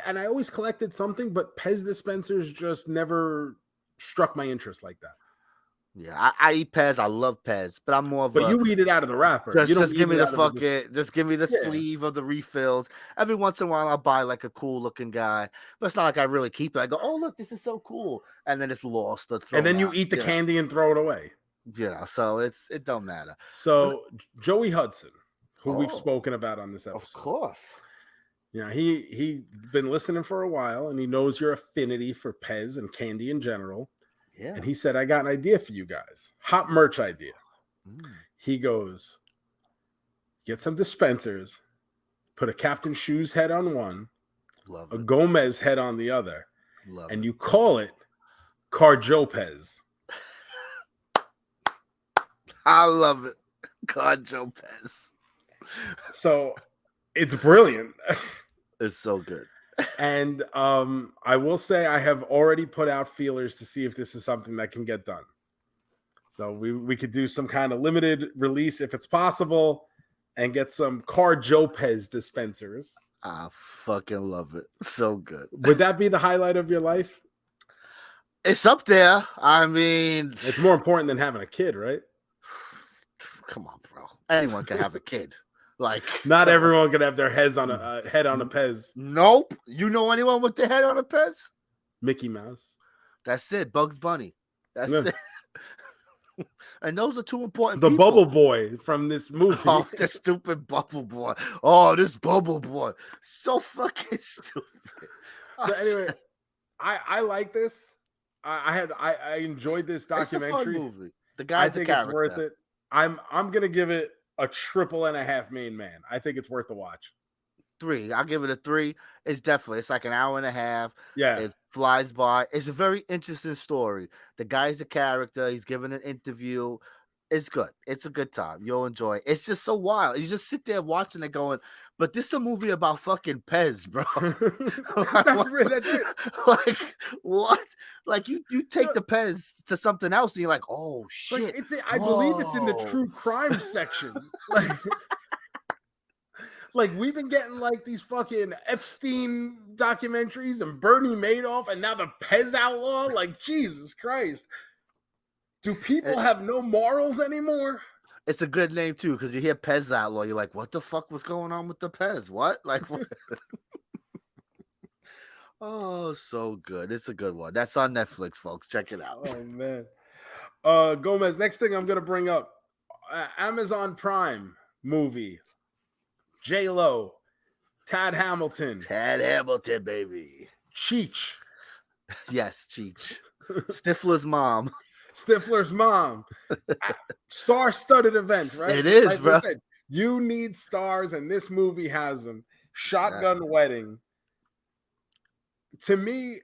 and I always collected something, but PEZ dispensers just never struck my interest like that. Yeah, I eat PEZ. I love PEZ, but I'm more of you eat it out of the wrapper. Just give me the fucking, just give me the sleeve of the refills. Every once in a while, I'll buy like a cool looking guy, but it's not like I really keep it. I go, oh look, this is so cool, and then it's lost. And then you eat the candy and throw it away. So it don't matter. So Joey Hudson, who we've spoken about on this episode, of course. He been listening for a while, and he knows your affinity for PEZ and candy in general. Yeah. And he said, I got an idea for you guys. Hot merch idea. He goes, get some dispensers, put a Captain Shoes head on one, a JoeMeZ head on the other, and you call it Card JoePeZ. I love it. Card JoePeZ. So it's brilliant. It's so good. And I will say I have already put out feelers to see if this is something that can get done. So we could do some kind of limited release if it's possible and get some Card JoePeZ dispensers. I fucking love it. So good. Would that be the highlight of your life? It's up there. I mean, it's more important than having a kid, right? Come on, bro. Anyone can have a kid. Like, not everyone can have their heads on a head on a PEZ. Nope. You know anyone with their head on a PEZ? Mickey Mouse. That's it. Bugs Bunny. That's it. And those are two important people. Bubble Boy from this movie. Oh, the stupid Bubble Boy. Oh, this Bubble Boy. So fucking stupid. So anyway, I like this. I enjoyed this documentary. It's a fun movie. The guy's a character. It's worth it. I'm gonna give it a 3.5 main man. I think it's worth the watch. 3. I'll give it a 3. It's like an hour and a half. Yeah. It flies by. It's a very interesting story. The guy's a character. He's giving an interview. It's good. It's a good time. You'll enjoy it. It's just so wild. You just sit there watching it going, but this is a movie about fucking PEZ, bro. That's it. Like, what? Like, you take the PEZ to something else and you're like, oh, shit. Like, I believe it's in the true crime section. Like, we've been getting like these fucking Epstein documentaries and Bernie Madoff and now the PEZ outlaw. Like, Jesus Christ. Do people have no morals anymore? It's a good name, too, because you hear PEZ outlaw. You're like, what the fuck was going on with the PEZ? What? Like, what? Oh, so good. It's a good one. That's on Netflix, folks. Check it out. Oh, man. JoeMeZ, next thing I'm going to bring up, Amazon Prime movie. J-Lo Tad Hamilton, Tad Hamilton, baby. Cheech, Yes, Cheech. Stifler's mom. Stifler's mom. Star-studded event, right? It is, Like bro. I said, you need stars, and this movie has them. Shotgun Wedding. To me,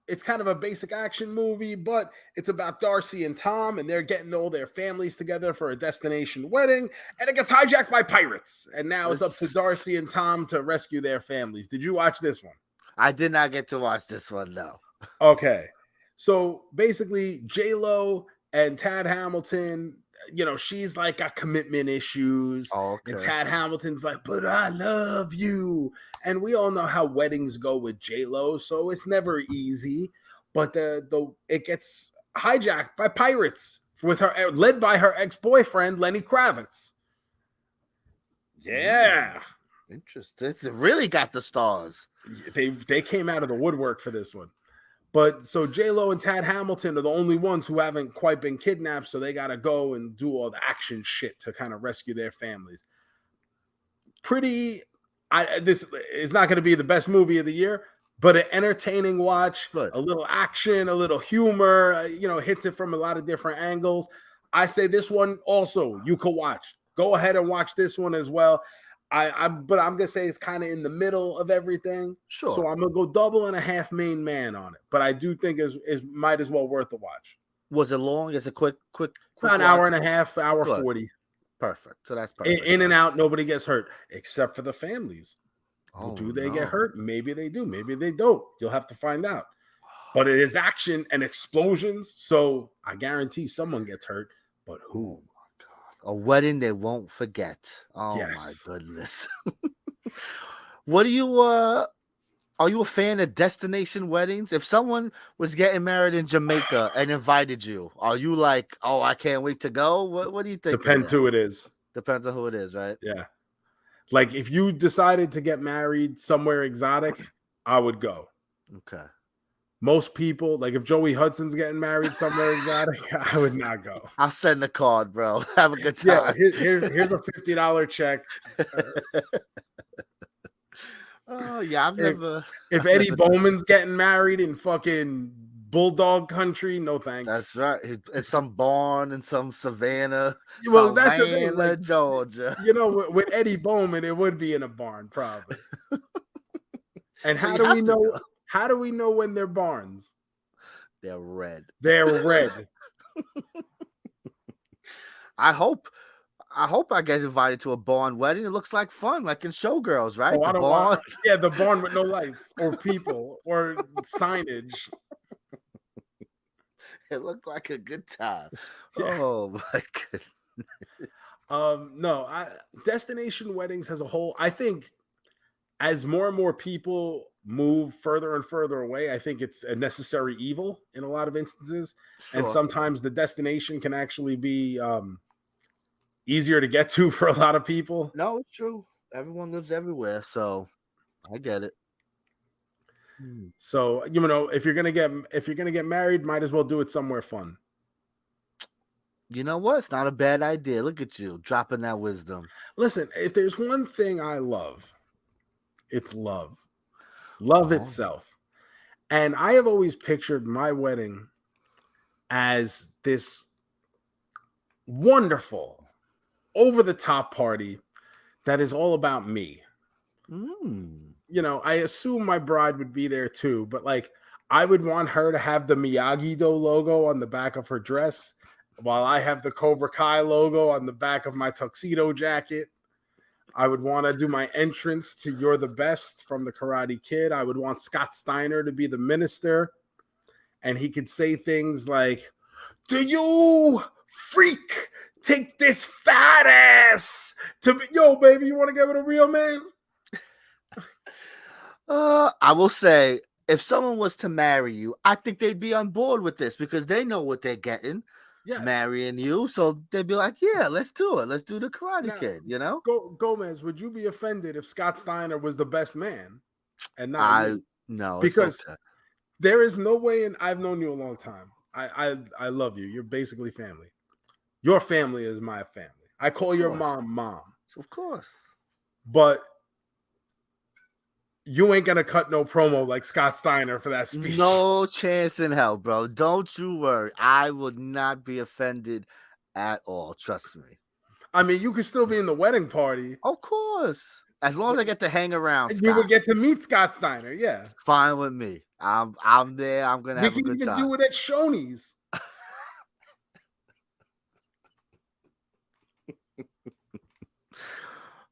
it's kind of a basic action movie, but it's about Darcy and Tom, and they're getting all their families together for a destination wedding, and it gets hijacked by pirates. And now it's up to Darcy and Tom to rescue their families. Did you watch this one? I did not get to watch this one, though. Okay. So basically, J-Lo and Tad Hamilton, you know, she's like got commitment issues. Okay. And Tad Hamilton's like, but I love you. And we all know how weddings go with J-Lo, so it's never easy. But it gets hijacked by pirates with her, led by her ex-boyfriend, Lenny Kravitz. Yeah. Interesting. It really got the stars. They came out of the woodwork for this one. But so J-Lo and Tad Hamilton are the only ones who haven't quite been kidnapped, so they got to go and do all the action shit to kind of rescue their families. This is not going to be the best movie of the year, but an entertaining watch, Good. A little action, a little humor, hits it from a lot of different angles. I say this one also you could watch. Go ahead and watch this one as well. But I'm gonna say it's kind of in the middle of everything. Sure. So I'm gonna go double and a half main man on it. But I do think it might as well worth the watch. Was it long? Is it quick? About an hour and a half, hour Good. 40. Perfect. So that's perfect. In and out, nobody gets hurt except for the families. Oh, Do they no. get hurt? Maybe they do. Maybe they don't. You'll have to find out. But it is action and explosions, so I guarantee someone gets hurt. But who? A wedding they won't forget. Oh Yes. my goodness. What do you are you a fan of destination weddings? If someone was getting married in Jamaica and invited you, are you like, oh, I can't wait to go? What do you think? Depends who it is. Depends on who it is, right? Yeah. Like if you decided to get married somewhere exotic, I would go. Okay. Most people, like if Joey Hudson's getting married somewhere exotic, I would not go. I'll send the card, bro. Have a good time. Yeah, here's a $50 check. Oh yeah, I've never. If Eddie Bowman's getting married in fucking Bulldog country, no thanks. That's right. It's some barn in some Savannah. Well, that's the thing, Savannah, like, Georgia. With Eddie Bowman, it would be in a barn, probably. And how You do have we to know? go. How do we know when they're barns? They're red. They're red. I hope I get invited to a barn wedding. It looks like fun, like in Showgirls, right? Oh, I The don't barn. want, yeah, the barn with no lights or people or signage. It looked like a good time. Yeah. Oh my goodness. No, destination weddings as a whole, I think as more and more people move further and further away, I think it's a necessary evil in a lot of instances. Sure. And sometimes the destination can actually be easier to get to for a lot of people. No, it's true. Everyone lives everywhere, so I get it. So, if you're gonna get married, might as well do it somewhere fun. You know what? It's not a bad idea. Look at you dropping that wisdom. Listen, if there's one thing I love, it's love. Love itself. And I have always pictured my wedding as this wonderful, over-the-top party that is all about me. I assume my bride would be there too, but like I would want her to have the Miyagi-Do logo on the back of her dress while I have the Cobra Kai logo on the back of my tuxedo jacket. I would want to do my entrance to You're the Best from the Karate Kid. I would want Scott Steiner to be the minister. And he could say things like, "Do you freak take this fat ass to be, yo, baby, you want to get with a real man?" I will say, if someone was to marry you, I think they'd be on board with this because they know what they're getting. Yeah. Marrying you, so they'd be like, yeah, let's do it. Let's do the Karate Kid, Gomez, would you be offended if Scott Steiner was the best man and not you? No, because there is no way, and I've known you a long time. I love you. You're basically family. Your family is my family. I call your mom. Of course. But you ain't gonna cut no promo like Scott Steiner for that speech. No chance in hell, bro. Don't you worry. I would not be offended at all. Trust me. I mean, you could still be in the wedding party. Of course. As long as I get to hang around, And Scott, you would get to meet Scott Steiner. Yeah. fine with me. I'm there. I'm gonna have a good time. We can even do it at Shoney's.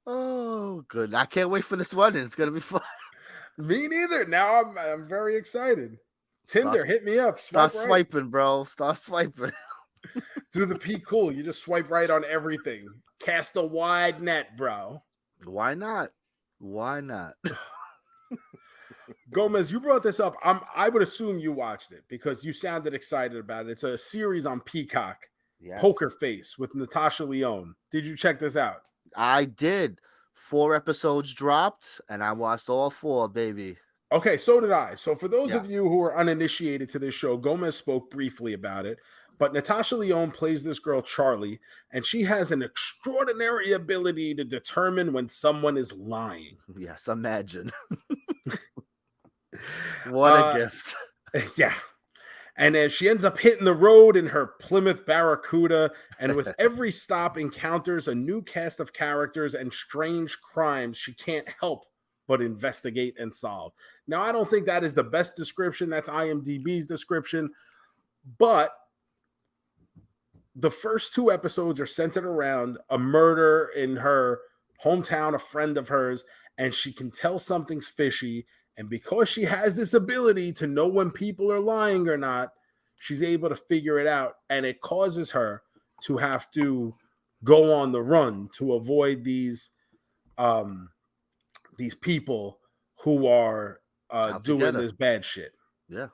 Oh, good. I can't wait for this wedding. It's gonna be fun. Me neither. Now I'm very excited. Tinder, hit me up. Start swiping, bro. Start swiping. Do the P cool. You just swipe right on everything. Cast a wide net, bro. Why not? Why not? Gomez, you brought this up. I would assume you watched it because you sounded excited about it. It's a series on Peacock. Yes. Poker Face with Natasha Lyonne. Did you check this out? I did. 4 episodes dropped, and I watched all 4, baby. Okay, so did I. So for those of you who are uninitiated to this show, Gomez spoke briefly about it. But Natasha Lyonne plays this girl, Charlie, and she has an extraordinary ability to determine when someone is lying. Yes, imagine. What a gift. Yeah. And then she ends up hitting the road in her Plymouth Barracuda, and with every stop encounters a new cast of characters and strange crimes she can't help but investigate and solve. Now, I don't think that is the best description. That's IMDb's description. But the first 2 episodes are centered around a murder in her hometown, a friend of hers, and she can tell something's fishy. And because she has this ability to know when people are lying or not, she's able to figure it out. And it causes her to have to go on the run to avoid these people who are doing this bad shit. Yeah.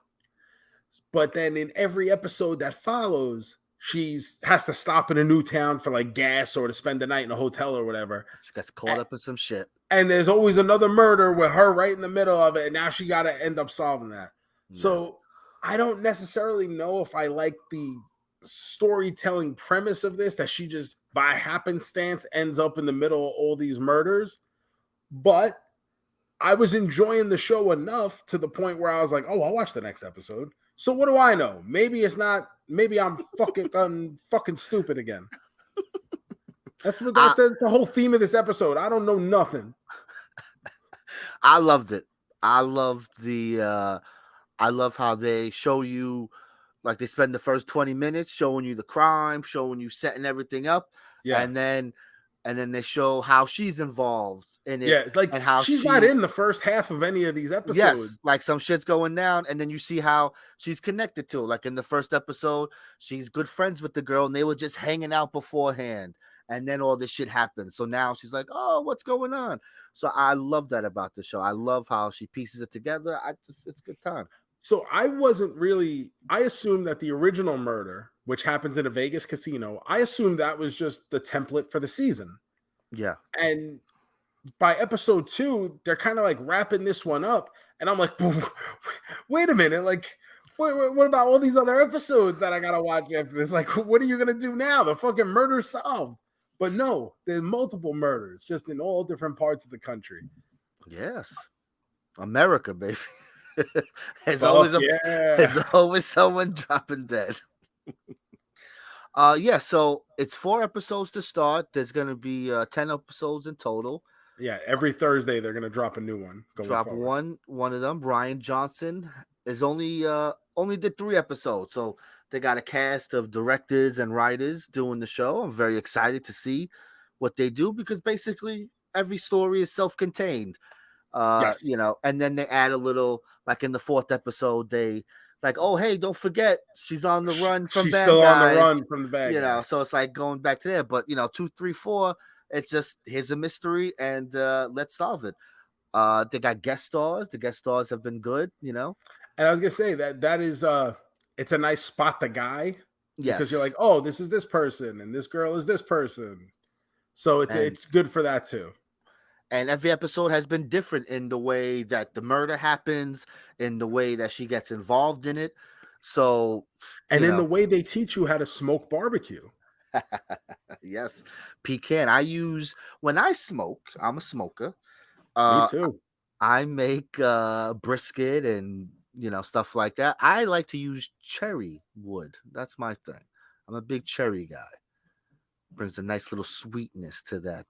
But then in every episode that follows, she has to stop in a new town for like gas or to spend the night in a hotel or whatever. She gets caught up in some shit. And there's always another murder with her right in the middle of it. And now she got to end up solving that. Yes. So I don't necessarily know if I like the storytelling premise of this, that she just by happenstance ends up in the middle of all these murders. But I was enjoying the show enough to the point where I was like, oh, I'll watch the next episode. So what do I know? Maybe it's not. Maybe I'm fucking stupid again. That's the whole theme of this episode. I don't know nothing. I loved it. I loved I love how they show you, like they spend the first 20 minutes showing you the crime, showing you setting everything up, and then they show how she's involved in it. Yeah, like and how she's not in the first half of any of these episodes. Yes, like some shit's going down, and then you see how she's connected to it. Like in the first episode, she's good friends with the girl, and they were just hanging out beforehand. And then all this shit happens. So now she's like, oh, what's going on? So I love that about the show. I love how she pieces it together. It's a good time. So I assumed that the original murder, which happens in a Vegas casino, I assumed that was just the template for the season. Yeah. And by episode 2, they're kind of like wrapping this one up. And I'm like, wait a minute. Like, what about all these other episodes that I got to watch after this? Like, what are you going to do now? The fucking murder's solved. But no, there's multiple murders just in all different parts of the country. Yes. America, baby. There's always someone dropping dead. So it's 4 episodes to start. There's going to be 10 episodes in total. Yeah, every Thursday they're going to drop a new one. One of them. Brian Johnson is only did 3 episodes. So they got a cast of directors and writers doing the show. I'm very excited to see what they do because basically every story is self-contained. Yes. And then they add a little, like in the 4th episode, they like, oh, hey, don't forget she's on the run from she's bad still guys. On the run from the bad guys. So it's like going back to there. But 2, 3, 4, it's just here's a mystery and let's solve it. They got guest stars. The guest stars have been good, And I was gonna say that is it's a nice spot the guy. Yes. Because you're like, oh, this is this person and this girl is this person. So it's good for that too. And every episode has been different in the way that the murder happens, in the way that she gets involved in it. So, and in the way they teach you how to smoke barbecue. Yes, pecan. When I smoke, I'm a smoker. Me too. I make brisket and stuff like that. I like to use cherry wood. That's my thing. I'm a big cherry guy. Brings a nice little sweetness to that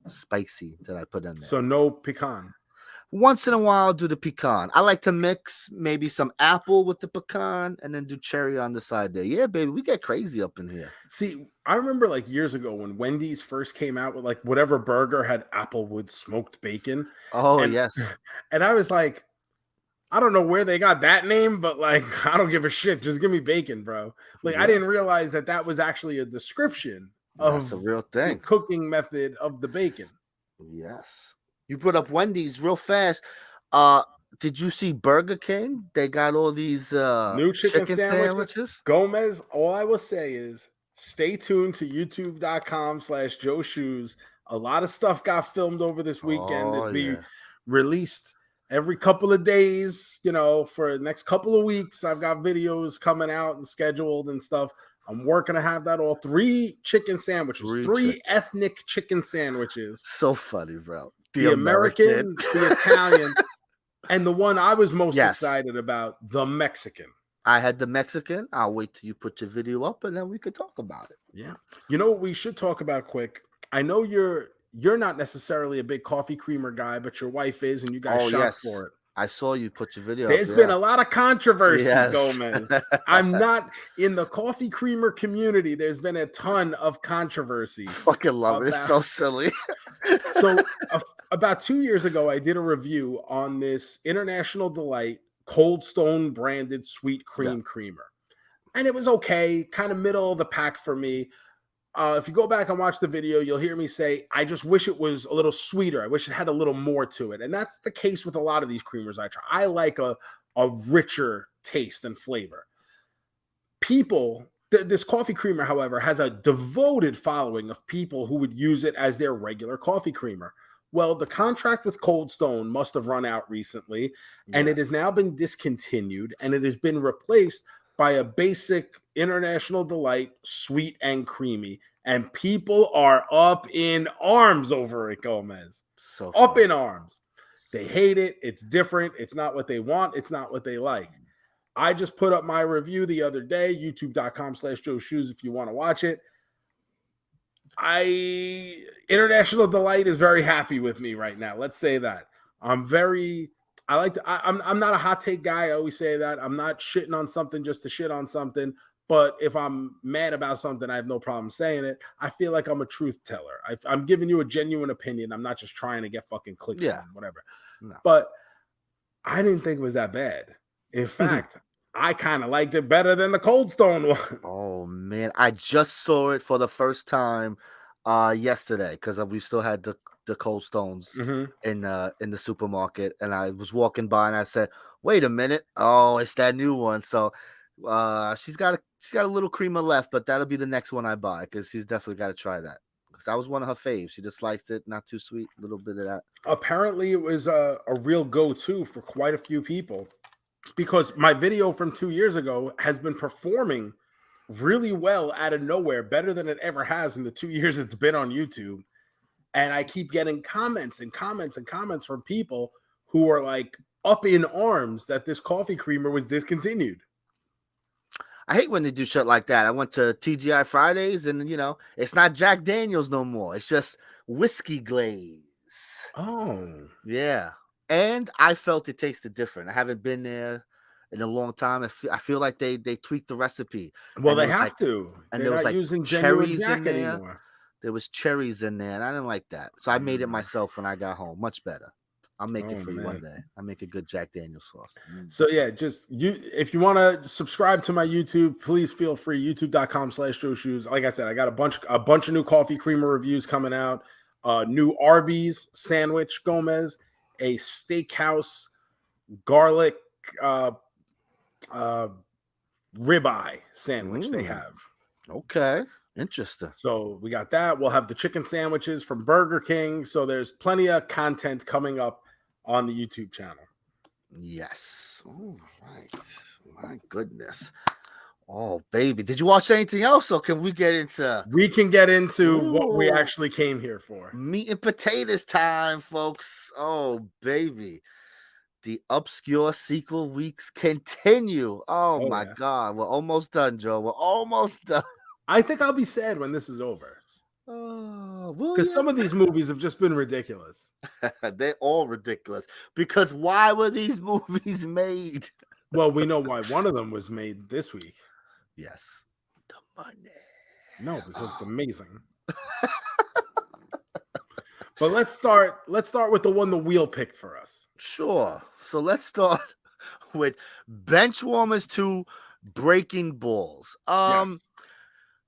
spicy that I put in there. So no pecan. Once in a while, I'll do the pecan. I like to mix maybe some apple with the pecan and then do cherry on the side there. Yeah, baby, we get crazy up in here. See, I remember like years ago when Wendy's first came out with like whatever burger had applewood smoked bacon. Oh, and, yes. And I was like, I don't know where they got that name, but like, I don't give a shit. Just give me bacon, bro. Like, Yeah. I didn't realize that was actually a description That's of a real the thing. cooking method of the bacon. Yes. You brought up Wendy's real fast. Did you see Burger King? They got all these New chicken sandwiches. JoeMeZ, all I will say is stay tuned to youtube.com/JoeShoes. A lot of stuff got filmed over this weekend. It'll be released every couple of days, for the next couple of weeks. I've got videos coming out and scheduled and stuff. I'm working to have that all 3 chicken sandwiches, 3 ethnic chicken sandwiches. So funny, bro. The American, the Italian, and the one I was most excited about, the Mexican. I had the Mexican. I'll wait till you put your video up and then we could talk about it. Yeah. You know what we should talk about quick? I know you're not necessarily a big coffee creamer guy, but your wife is, and you guys shot for it. I saw you put your video There's up. been a lot of controversy, Yes. JoeMeZ. I'm not in the coffee creamer community. There's been a ton of controversy. I fucking love it. It's so silly. So about 2 years ago, I did a review on this International Delight Cold Stone branded sweet cream creamer. And it was okay, kind of middle of the pack for me. If you go back and watch the video, you'll hear me say, I just wish it was a little sweeter. I wish it had a little more to it. And that's the case with a lot of these creamers I try. I like a richer taste and flavor. This coffee creamer, however, has a devoted following of people who would use it as their regular coffee creamer. Well, the contract with Cold Stone must have run out recently, and it has now been discontinued, and it has been replaced by a basic International Delight sweet and creamy. And people are up in arms over it, JoeMeZ. So up in arms. They hate it. It's different. It's not what they want. It's not what they like. I just put up my review the other day, youtube.com/JoeShoes if you want to watch it. International Delight is very happy with me right now. Let's say that. I'm not a hot take guy. I always say that. I'm not shitting on something just to shit on something. But if I'm mad about something, I have no problem saying it. I feel like I'm a truth teller. I'm giving you a genuine opinion. I'm not just trying to get fucking clicks on whatever. No. But I didn't think it was that bad. In fact, I kind of liked it better than the Cold Stone one. Oh, man. I just saw it for the first time yesterday because we still had the Cold Stones in the supermarket. And I was walking by and I said, wait a minute. Oh, it's that new one. So she's got a little creamer left, but that'll be the next one I buy because she's definitely got to try that. Because that was one of her faves. She just likes it, not too sweet, a little bit of that. Apparently, it was a real go-to for quite a few people because my video from 2 years ago has been performing really well out of nowhere, better than it ever has in the 2 years it's been on YouTube. And I keep getting comments and comments and comments from people who are like up in arms that this coffee creamer was discontinued. I hate when they do shit like that. I went to TGI Fridays and, it's not Jack Daniels no more. It's just whiskey glaze. Oh. Yeah. And I felt it tasted different. I haven't been there in a long time. I feel like they tweaked the recipe. Well, they have to. And they're not using cherries in there anymore. There was cherries in there, and I didn't like that. So I made it myself when I got home. Much better. I'll make it for you one day. I'll make a good Jack Daniels sauce. So yeah, if you want to subscribe to my YouTube, please feel free. YouTube.com/JoeShoes. Like I said, I got a bunch of new coffee creamer reviews coming out. New Arby's sandwich, JoeMeZ, a steakhouse garlic ribeye sandwich they have. Okay. Interesting. So we got that. We'll have the chicken sandwiches from Burger King. So there's plenty of content coming up on the YouTube channel. Yes. All right. My goodness. Oh, baby. Did you watch anything else, or can we get into We can get into what we actually came here for. meat and potatoes time, folks? Oh, baby. The obscure sequel weeks continue. Oh my Yeah. God. We're almost done, Joe. We're almost done. I think I'll be sad when this is over. Oh, will Because you? some of these movies have just been ridiculous. They're all ridiculous. Because why were these movies made? Well, we know why one of them was made this week. Yes. The money. No, because it's amazing. But let's start with the one the wheel picked for us. Sure. So let's start with Benchwarmers 2 Breaking Balls. Yes.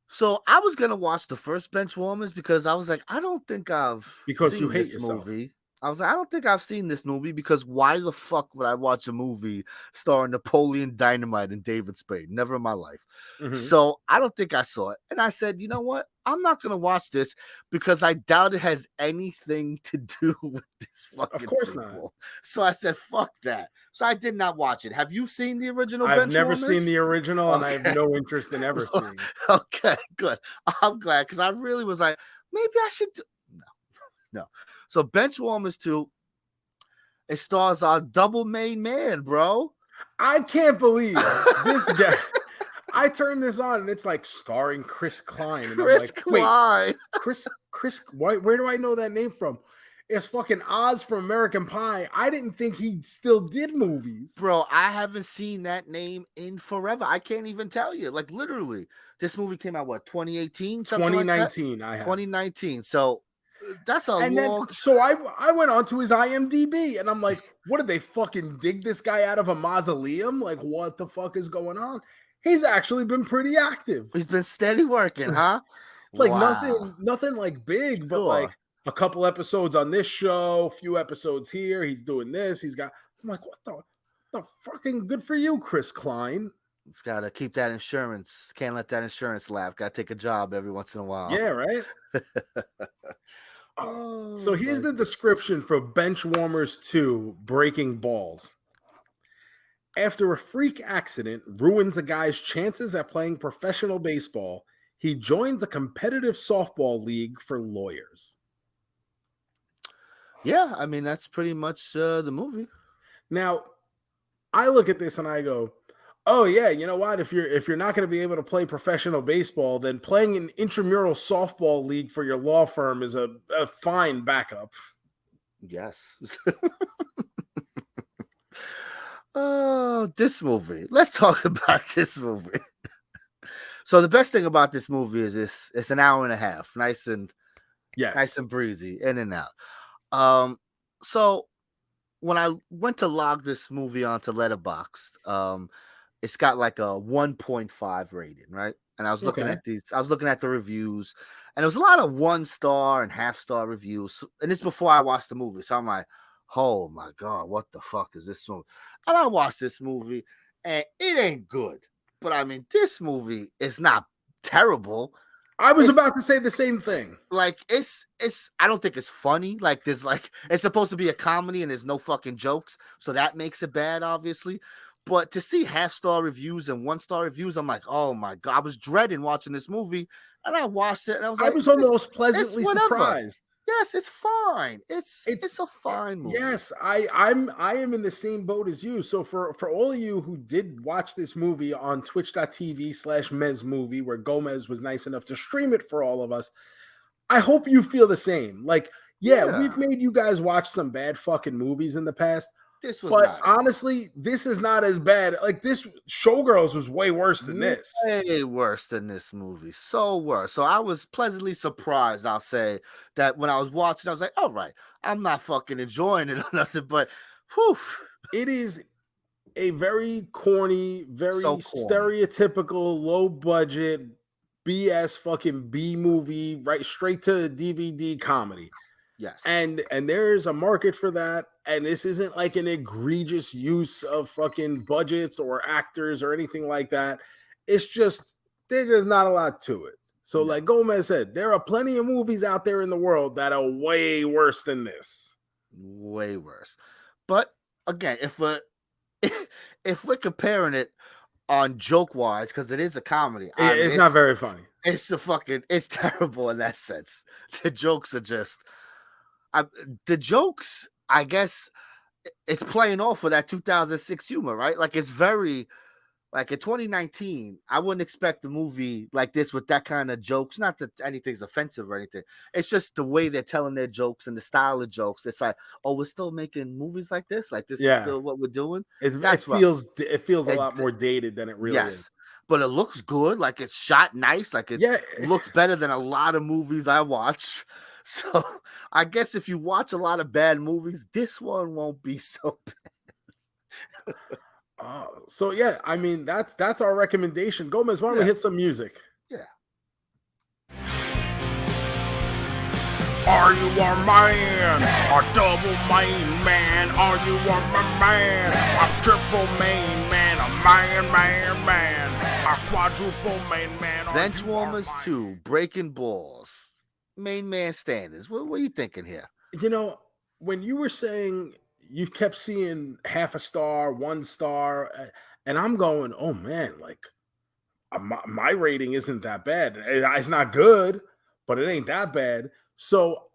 So I was gonna watch the first Benchwarmers because I was like, I don't think I've Because seen you hate this yourself. movie. I was like, I don't think I've seen this movie because why the fuck would I watch a movie starring Napoleon Dynamite and David Spade? Never in my life. Mhm. So I don't think I saw it. And I said, you know what? I'm not gonna watch this because I doubt it has anything to do with this fucking course sequel. not. So I said, fuck that. So I did not watch it. Have you seen the original I've never Benchwarmers? seen the original, and I have Okay. no interest in ever seeing it. Okay, good. I'm glad because I really was like, maybe I should do... No. So Benchwarmers 2, it stars our double main man, bro. I can't believe this guy. I turned this on and it's like starring Chris Klein. And Chris I'm like, Klein. wait, Chris, where do I know that name from? It's fucking Oz from American Pie. I didn't think he still did movies. Bro, I haven't seen that name in forever. I can't even tell you. Like literally, this movie came out what, 2018? 2019, like I have. 2019. So that's a and long then, so I went onto his IMDb and I'm like, what did they fucking dig this guy out of a mausoleum? Like, what the fuck is going on? He's actually been pretty active. He's been steady working, huh? Like Wow. nothing like big, but Sure. like a couple episodes on this show, a few episodes here. He's doing this. I'm like, what the fucking good for you, Chris Klein. It's got to keep that insurance. Can't let that insurance laugh. Got to take a job every once in a while. Yeah, right? So here's the description for Benchwarmers 2 Breaking Balls. After a freak accident ruins a guy's chances at playing professional baseball, he joins a competitive softball league for lawyers. Yeah, I mean, that's pretty much the movie. Now, I look at this and I go, oh yeah, you know what? If you're not going to be able to play professional baseball, then playing an intramural softball league for your law firm is a fine backup. Yes. Oh, this movie. Let's talk about this movie. So the best thing about this movie is it's an hour and a half, nice and breezy, in and out. So when I went to log this movie onto Letterboxd, it's got like a 1.5 rating, right? And I was looking at the reviews, and there was a lot of 1-star and half-star reviews. And it's before I watched the movie, so I'm like, oh my God, what the fuck is this movie? And I watched this movie, and it ain't good. But I mean, this movie is not terrible. I was about to say the same thing. Like, it's I don't think it's funny. Like, there's like, it's supposed to be a comedy and there's no fucking jokes. So that makes it bad, obviously. But to see half-star reviews and 1-star reviews, I'm like, oh my God, I was dreading watching this movie. And I watched it and I was like, almost pleasantly surprised. Yes, it's fine. It's a fine movie. Yes, I am in the same boat as you. So for all of you who did watch this movie on twitch.tv/MEZ movie, where JoeMeZ was nice enough to stream it for all of us, I hope you feel the same. Like, yeah, we've made you guys watch some bad fucking movies in the past. But honestly, this is not as bad. Like, this Showgirls was way worse than this. Way worse than this movie. So worse. So I was pleasantly surprised, I'll say, that when I was watching, I was like, all right, I'm not fucking enjoying it or nothing, but whew. It is a very corny, very stereotypical, low budget, BS fucking B movie, right straight to DVD comedy. Yes. And there's a market for that. And this isn't like an egregious use of fucking budgets or actors or anything like that. It's just, there's not a lot to it. So like JoeMeZ said, there are plenty of movies out there in the world that are way worse than this. Way worse. But again, if we're comparing it on joke wise, because it is a comedy. I mean, It's not very funny. It's terrible in that sense. The jokes are just, the jokes, I guess, it's playing off of that 2006 humor, right? Like it's very, like in 2019, I wouldn't expect a movie like this with that kind of jokes. Not that anything's offensive or anything. It's just the way they're telling their jokes and the style of jokes. It's like, oh, we're still making movies like this. Like this is still what we're doing. It feels a lot more dated than it really is. But it looks good. Like it's shot nice. Like it looks better than a lot of movies I watch. So I guess if you watch a lot of bad movies, this one won't be so bad. So yeah, I mean that's our recommendation. Gomez, why don't we hit some music? Yeah. Are you a man? A double main man? Are you a man? A triple main man? A man? A quadruple main man? Benchwarmers 2, Breaking Balls. Main man standards. What are you thinking here? You know, when you were saying you kept seeing half a star, 1 star, and I'm going, oh man, like my rating isn't that bad. It's not good, but it ain't that bad. So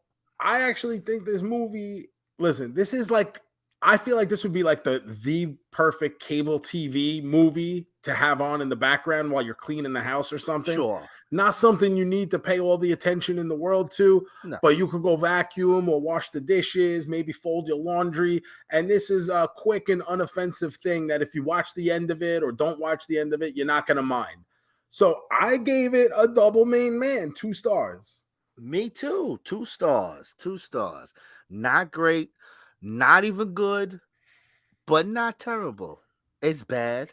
I actually think this movie, listen, this is like, I feel like this would be like the perfect cable TV movie to have on in the background while you're cleaning the house or something. Sure. Not something you need to pay all the attention in the world to, but you could go vacuum or wash the dishes, maybe fold your laundry. And this is a quick and unoffensive thing that if you watch the end of it or don't watch the end of it, you're not going to mind. So I gave it a double main man, 2 stars. Me too. 2 stars. 2 stars. Not great. Not even good, but not terrible. It's bad.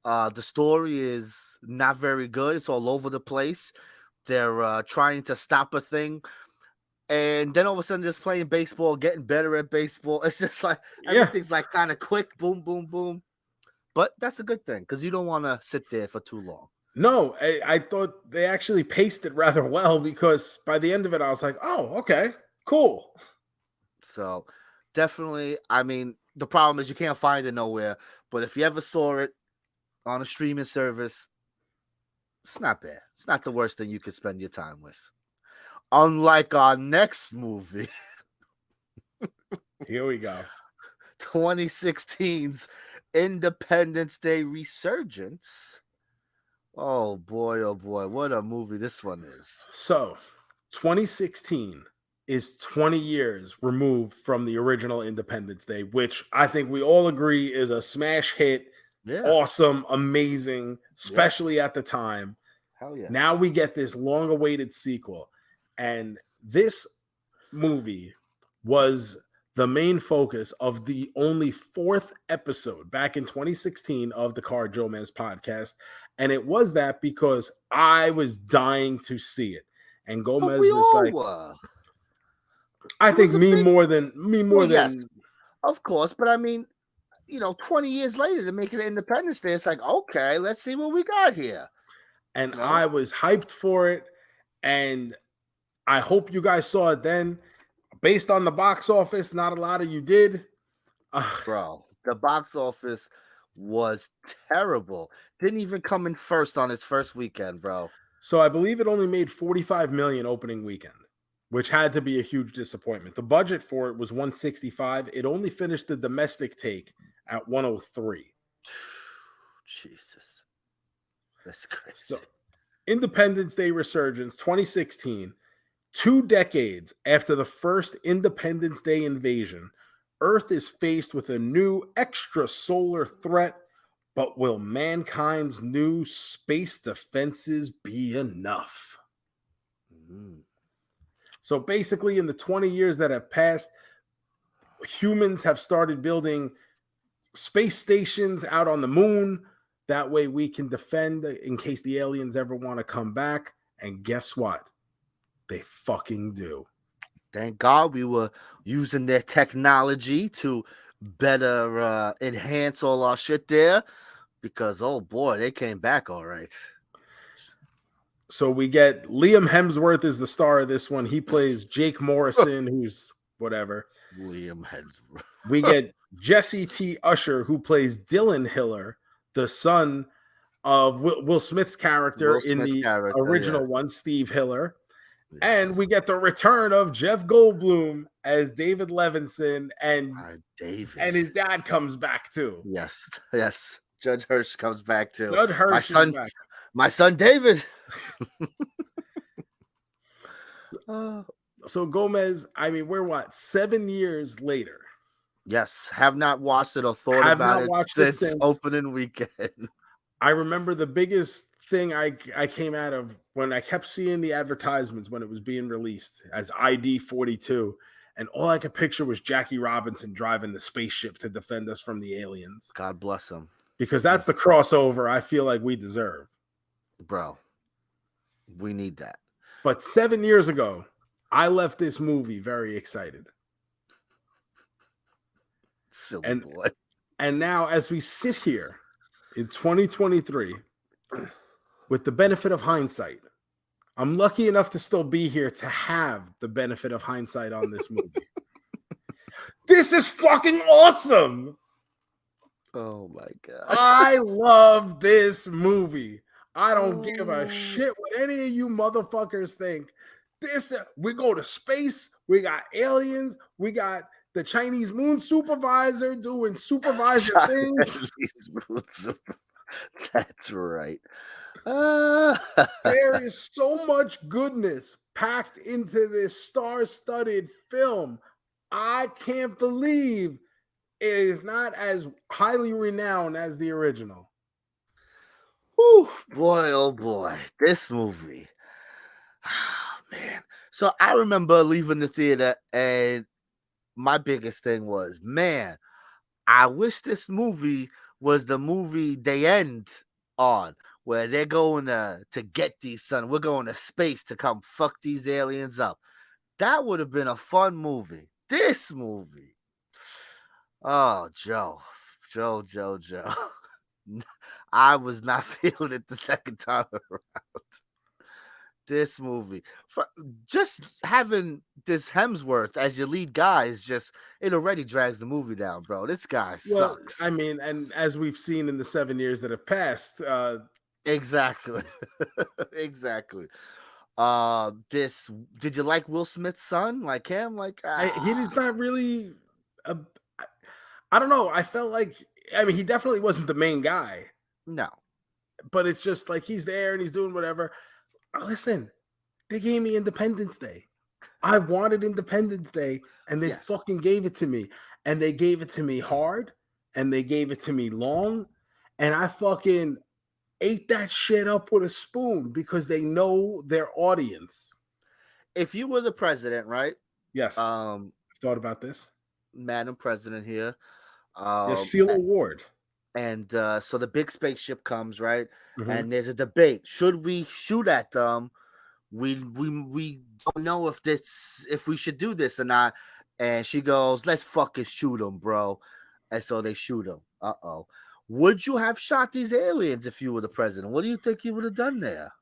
The story is not very good. It's all over the place. They're trying to stop a thing, and then all of a sudden, just playing baseball, getting better at baseball. It's just like everything's like kind of quick, boom, boom, boom. But that's a good thing because you don't want to sit there for too long. No, I thought they actually paced it rather well because by the end of it, I was like, oh, okay, cool. So definitely, I mean, the problem is you can't find it nowhere. But if you ever saw it on a streaming service, it's not bad. It's not the worst thing you could spend your time with. Unlike our next movie. Here we go. 2016's Independence Day Resurgence. Oh boy, what a movie this one is. So 2016 is 20 years removed from the original Independence Day, which I think we all agree is a smash hit. Yeah. Awesome, amazing, especially at the time. Hell yeah. Now we get this long-awaited sequel. And this movie was the main focus of the only 4th episode back in 2016 of the JoeMeZ podcast. And it was that because I was dying to see it. And Gomez was like, I think more than yes, of course, but I mean, 20 years later to make it Independence Day, it's like, okay, let's see what we got here. And I was hyped for it, and I hope you guys saw it then. Based on the box office, not a lot of you did. Bro, the box office was terrible. Didn't even come in first on its first weekend, bro. So I believe it only made $45 million opening weekend, which had to be a huge disappointment. The budget for it was $165. It only finished the domestic take at $103. Jesus. That's crazy. So, Independence Day Resurgence 2016, 2 decades after the first Independence Day invasion, Earth is faced with a new extrasolar threat, but will mankind's new space defenses be enough? So basically, in the 20 years that have passed, humans have started building space stations out on the moon. That way we can defend in case the aliens ever want to come back. And guess what? They fucking do. Thank God we were using their technology to better enhance all our shit there. Because, oh boy, they came back all right. So we get Liam Hemsworth is the star of this one. He plays Jake Morrison, who's whatever. Liam Hemsworth. We get Jesse T. Usher, who plays Dylan Hiller, the son of Will Smith's character Will in Smith's the character, original yeah. one, Steve Hiller. Yes. And we get the return of Jeff Goldblum as David Levinson, and David. his dad comes back too. Yes, yes. Judge Hirsch comes back too. Judd Hirsch is back. My son David. So Gomez, I mean, we're what, 7 years later? Yes, have not watched it or thought about it since opening weekend. I remember the biggest thing I came out of when I kept seeing the advertisements when it was being released as ID 42, and all I could picture was Jackie Robinson driving the spaceship to defend us from the aliens. God bless him. Because that's the crossover I feel like we deserve. Bro, we need that. But 7 years ago, I left this movie very excited. Silly boy. And now, as we sit here in 2023, with the benefit of hindsight, I'm lucky enough to still be here to have the benefit of hindsight on this movie. This is fucking awesome. Oh my God. I love this movie. I don't give a shit what any of you motherfuckers think. We go to space, we got aliens, we got the Chinese moon supervisor doing supervisor things. That's right. There is so much goodness packed into this star-studded film. I can't believe it is not as highly renowned as the original. Whew, boy, oh boy, this movie. Man. So I remember leaving the theater, and my biggest thing was, man, I wish this movie was the movie they end on, where they're going to get these sons. We're going to space to come fuck these aliens up. That would have been a fun movie. This movie. Oh, Joe. I was not feeling it the second time around. This movie, just having this Hemsworth as your lead guy is just, it already drags the movie down, bro. This guy sucks. I mean, and as we've seen in the 7 years that have passed, exactly. Did you like Will Smith's son? Like him? Like he's not really. I don't know. I felt like, I mean, he definitely wasn't the main guy. No, but it's just like he's there and he's doing whatever. Listen, they gave me Independence Day. I wanted Independence Day, and they fucking gave it to me. And they gave it to me hard, and they gave it to me long, and I fucking ate that shit up with a spoon because they know their audience. If you were the president, right? Yes. Thought about this. Madam President here. Seal award. And so the big spaceship comes, right? Mm-hmm. And there's a debate. Should we shoot at them? We don't know if we should do this or not. And she goes, let's fucking shoot them, bro. And so they shoot them. Uh-oh. Would you have shot these aliens if you were the president? What do you think you would have done there?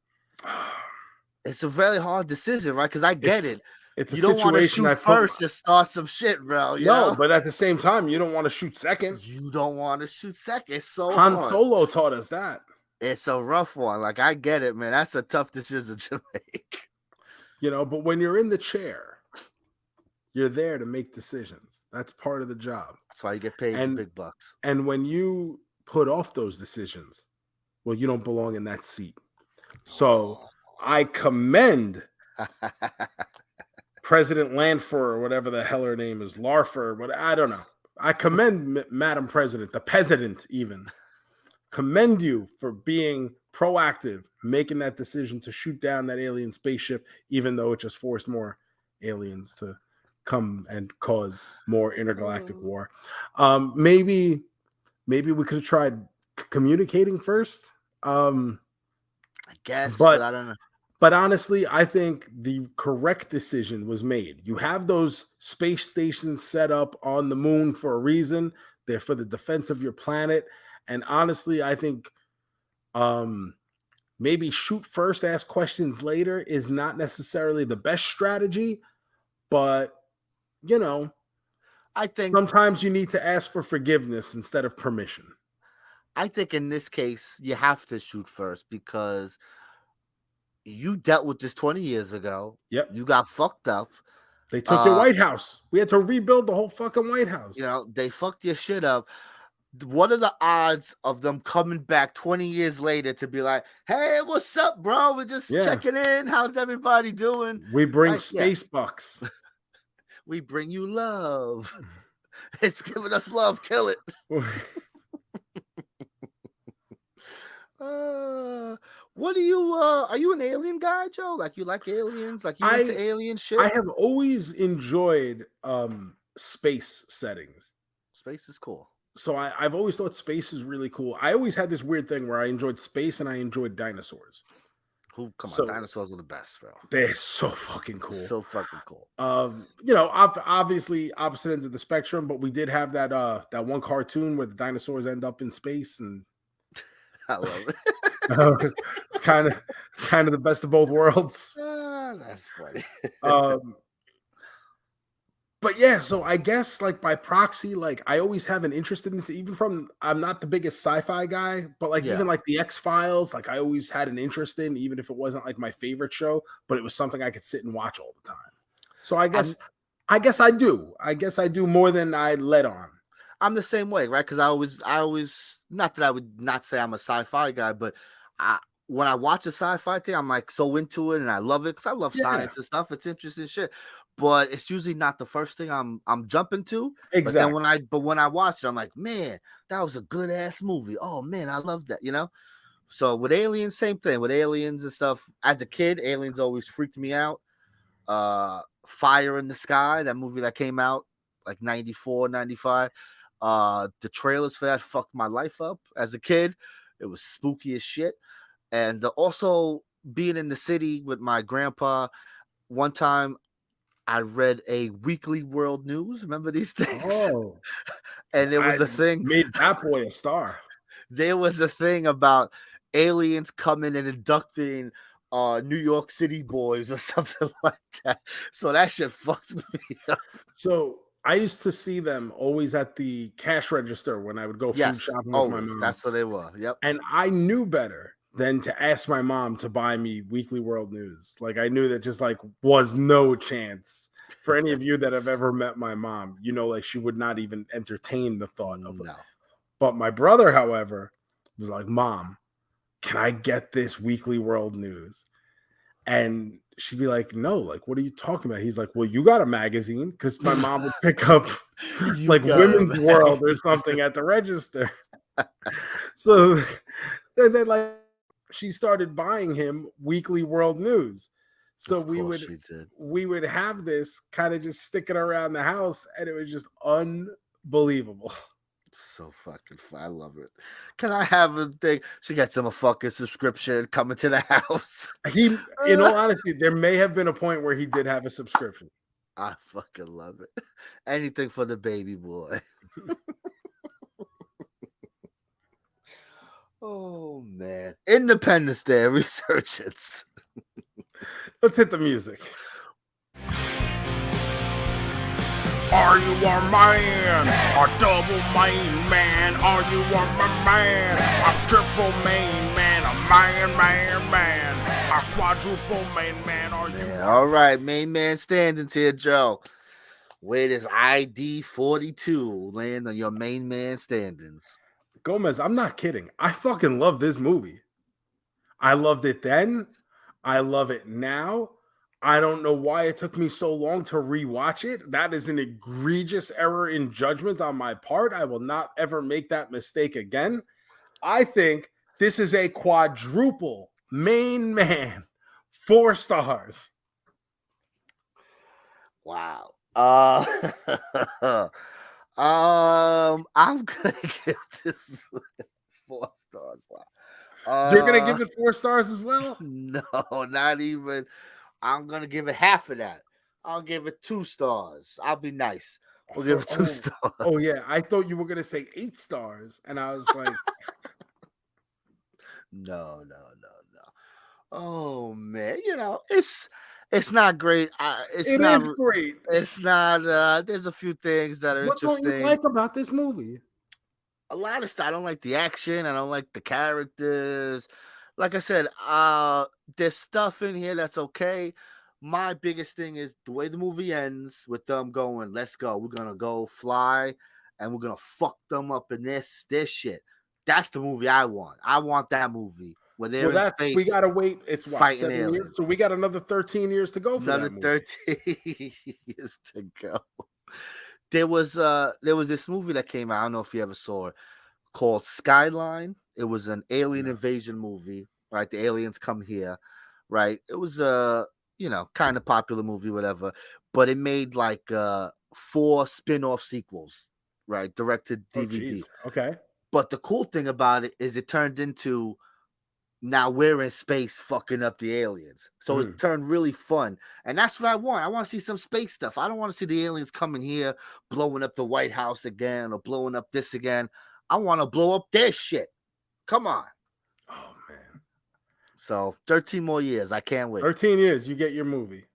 It's a very hard decision, right? Because I get it. It's you don't want to shoot first to start some shit, bro. You know? But at the same time, you don't want to shoot second. You don't want to shoot second. It's so Han hard. Solo taught us that. It's a rough one. Like, I get it, man. That's a tough decision to make. You know, but when you're in the chair, you're there to make decisions. That's part of the job. That's why you get paid the big bucks. And when you put off those decisions, well, you don't belong in that seat. So I commend President Lanfer, or whatever the hell her name is, Larfer, what I don't know. I commend Madam President, the President even. Commend you for being proactive, making that decision to shoot down that alien spaceship, even though it just forced more aliens to come and cause more intergalactic war. Maybe we could have tried communicating first. I guess, but I don't know. But honestly, I think the correct decision was made. You have those space stations set up on the moon for a reason. They're for the defense of your planet. And honestly, I think maybe shoot first, ask questions later is not necessarily the best strategy. But, you know, I think sometimes you need to ask for forgiveness instead of permission. I think in this case you have to shoot first because you dealt with this 20 years ago. Yep. You got fucked up. They took your White House. We had to rebuild the whole fucking White House. You know, they fucked your shit up. What are the odds of them coming back 20 years later to be like, hey, what's up, bro? We're just checking in. How's everybody doing? We bring space bucks. We bring you love. It's giving us love. Kill it. What are you an alien guy, Joe? Like you like aliens? Like you into alien shit? I have always enjoyed space settings. Space is cool. So I've always thought space is really cool. I always had this weird thing where I enjoyed space and I enjoyed dinosaurs. Come on, dinosaurs are the best, bro. They're so fucking cool. So fucking cool. You know, obviously opposite ends of the spectrum, but we did have that one cartoon where the dinosaurs end up in space, and I love it. it's kind of the best of both worlds. That's funny. But yeah, so I guess like by proxy, like I always have an interest in this, even from I'm not the biggest sci-fi guy, but like even like the X-Files, like I always had an interest in, even if it wasn't like my favorite show, but it was something I could sit and watch all the time. So I guess I do more than I let on. I'm the same way, right? Because I always not that I would not say I'm a sci-fi guy, but when I watch a sci-fi thing, I'm like so into it and I love it because I love science and stuff. It's interesting shit. But it's usually not the first thing I'm jumping to. Exactly. But when I watch it, I'm like, man, that was a good ass movie. Oh man, I love that, you know? So with aliens, same thing. With aliens and stuff. As a kid, aliens always freaked me out. Fire in the Sky, that movie that came out like 94, 95. The trailers for that fucked my life up as a kid. It was spooky as shit. And also being in the city with my grandpa, one time I read a weekly world news. Remember these things? Oh, and there was a thing. Made that boy a star. There was a thing about aliens coming and inducting New York City boys or something like that. So that shit fucked me up. So I used to see them always at the cash register when I would go food shopping with my mom. That's what they were. Yep. And I knew better than to ask my mom to buy me Weekly World News. Like I knew that just like was no chance. For any of you that have ever met my mom, you know, like she would not even entertain the thought of it. But my brother, however, was like, Mom, can I get this Weekly World News? And she'd be like, no, like, what are you talking about? He's like, well, you got a magazine, because my mom would pick up like Women's World or something at the register. So then like she started buying him Weekly World News. So we would have this kind of just sticking around the house, and it was just unbelievable. So fucking fun. I love it. Can I have a thing? She gets him a fucking subscription coming to the house. In all honesty, there may have been a point where he did have a subscription. I fucking love it. Anything for the baby boy. Oh man. Independence Day, Resurgence. Let's hit the music. Are you a man? A double main man? Are you a man? A triple main man? A man? A quadruple main man? Are you? All right, main man standings here, Joe. Where does ID 42 land on your main man standings? JoeMeZ, I'm not kidding. I fucking love this movie. I loved it then. I love it now. I don't know why it took me so long to rewatch it. That is an egregious error in judgment on my part. I will not ever make that mistake again. I think this is a quadruple main man. 4 stars. Wow. I'm gonna give this 4 stars. Wow. You're gonna give it 4 stars as well? No, not even. I'm gonna give it half of that. I'll give it 2 stars. I'll be nice. We'll give it 2 stars. Oh yeah, I thought you were gonna say 8 stars, and I was like, no. Oh man, you know it's not great. It is great. It's not. There's a few things that are interesting. What don't you like about this movie? a lot of stuff. I don't like the action. I don't like the characters. Like I said, there's stuff in here that's okay. My biggest thing is the way the movie ends with them going, let's go. We're going to go fly and we're going to fuck them up in this shit. That's the movie I want. I want that movie where they're in space. We got to wait. It's what, fighting 7 aliens. years? So we got another 13 years to go for Another that movie. 13 years to go. There was this movie that came out. I don't know if you ever saw it, called Skyline. It was an alien invasion movie, right? The aliens come here, right? It was a kind of popular movie, whatever. But it made like 4 spin-off sequels, right? Directed DVD. Okay. But the cool thing about it is it turned into now we're in space fucking up the aliens. So it turned really fun. And that's what I want. I want to see some space stuff. I don't want to see the aliens coming here, blowing up the White House again or blowing up this again. I want to blow up their shit. Come on. Oh, man. So 13 more years. I can't wait. 13 years. You get your movie.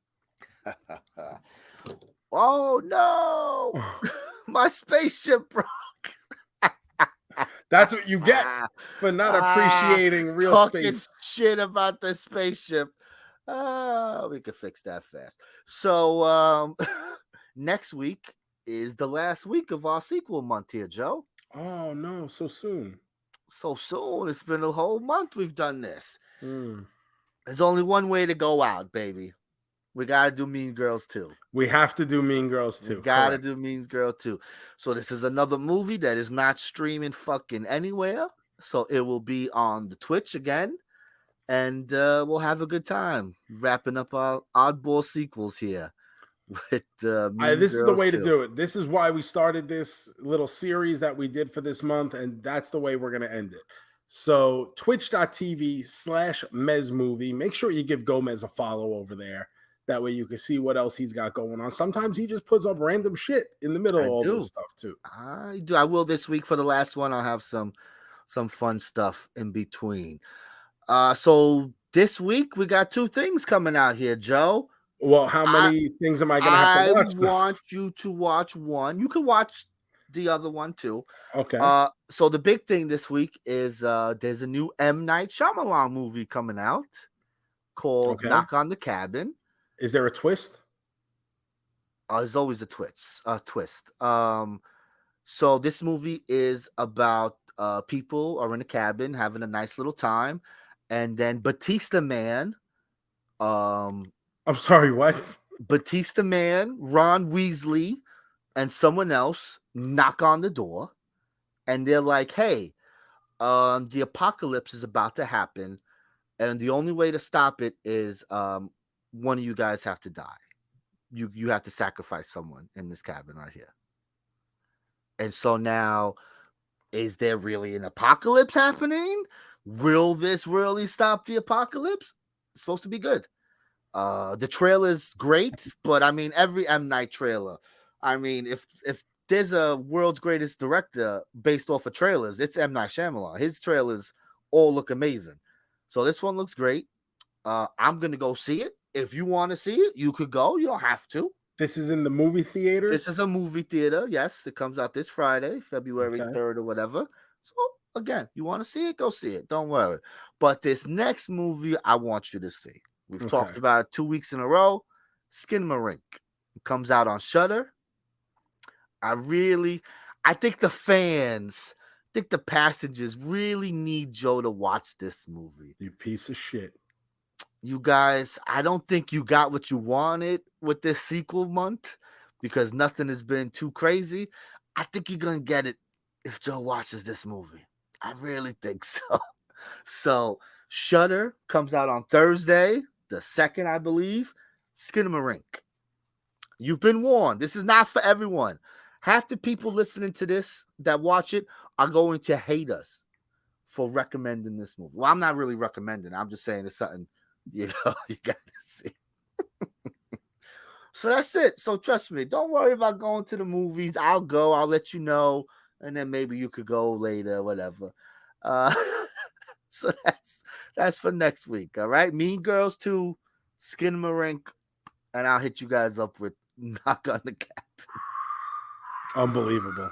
Oh, no. My spaceship broke. That's what you get for not appreciating real talking space. Shit about the spaceship. We could fix that fast. So next week is the last week of our sequel month here, Joe. Oh no, so soon. So soon. It's been a whole month we've done this. There's only one way to go out, baby. We gotta do Mean Girls 2. We have to do Mean Girls 2. We gotta do Mean Girl 2. So this is another movie that is not streaming fucking anywhere. So it will be on the Twitch again. And we'll have a good time wrapping up our oddball sequels here with this is the way to do it. This is why we started this little series that we did for this month, and that's the way we're gonna end it. So twitch.tv/MEZ movie. Make sure you give JoeMeZ a follow over there. That way you can see what else he's got going on. Sometimes he just puts up random shit in the middle of all this stuff too. I do. I will this week for the last one. I'll have some fun stuff in between. So this week we got 2 things coming out here, Joe. Well, how many things am I going to have to watch? I want you to watch one. You can watch the other one too. Okay. So the big thing this week is there's a new M. Night Shyamalan movie coming out called Knock on the Cabin. Is there a twist? There's always a twist. So this movie is about people are in a cabin having a nice little time, and then Batista Man. I'm sorry, what? Batista Man, Ron Weasley, and someone else knock on the door, and they're like, "Hey, the apocalypse is about to happen, and the only way to stop it is one of you guys have to die. You have to sacrifice someone in this cabin right here." And so now, is there really an apocalypse happening? Will this really stop the apocalypse? It's supposed to be good. The trailer's great, but I mean, every M. Night trailer. I mean, if there's a world's greatest director based off of trailers, it's M. Night Shyamalan. His trailers all look amazing. So this one looks great. I'm going to go see it. If you want to see it, you could go. You don't have to. This is in the movie theater? This is a movie theater. Yes, it comes out this Friday, February 3rd or whatever. So, again, you want to see it, go see it. Don't worry. But this next movie, I want you to see. We've talked about it 2 weeks in a row. SKINAMARINK. It comes out on Shudder. I think the fans, the passengers really need Joe to watch this movie. You piece of shit. You guys, I don't think you got what you wanted with this sequel month because nothing has been too crazy. I think you're going to get it if Joe watches this movie. I really think so. So, Shudder comes out on Thursday, the 2nd, I believe. SKINAMARINK. You've been warned. This is not for everyone. Half the people listening to this that watch it are going to hate us for recommending this movie. Well, I'm not really recommending. I'm just saying it's something you got to see. So that's it. So trust me, don't worry about going to the movies. I'll go. I'll let you know, and then maybe you could go later, whatever. So that's for next week. All right, Mean Girls 2, SKINAMARINK, and I'll hit you guys up with Knock on the Cabin. Unbelievable.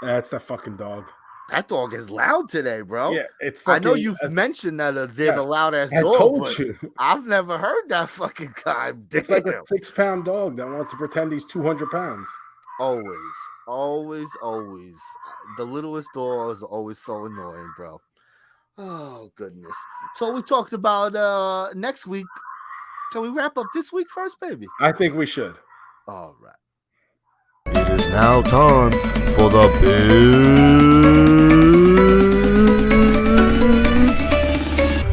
That's that fucking dog. That dog is loud today, bro. Yeah, it's I fucking. know you've mentioned that there's a loud ass I dog, told but you. I've never heard that fucking guy. It's like a Damn. 6-pound dog that wants to pretend he's 200 pounds. Always. The littlest dog is always so annoying, bro. Oh goodness. So we talked about next week. Can we wrap up this week first, baby? I think we should. All right. It is now time for the big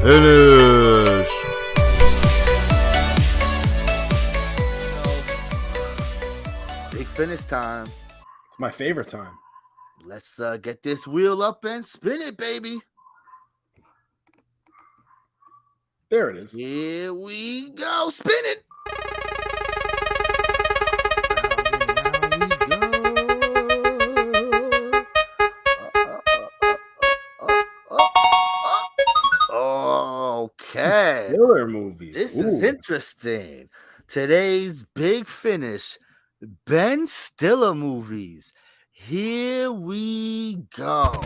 finish. Big finish time. It's my favorite time. Let's get this wheel up and spin it, baby. There it is. Here we go. Spin it. Okay. Thriller movies. This is interesting. Today's big finish, Ben Stiller movies. Here we go.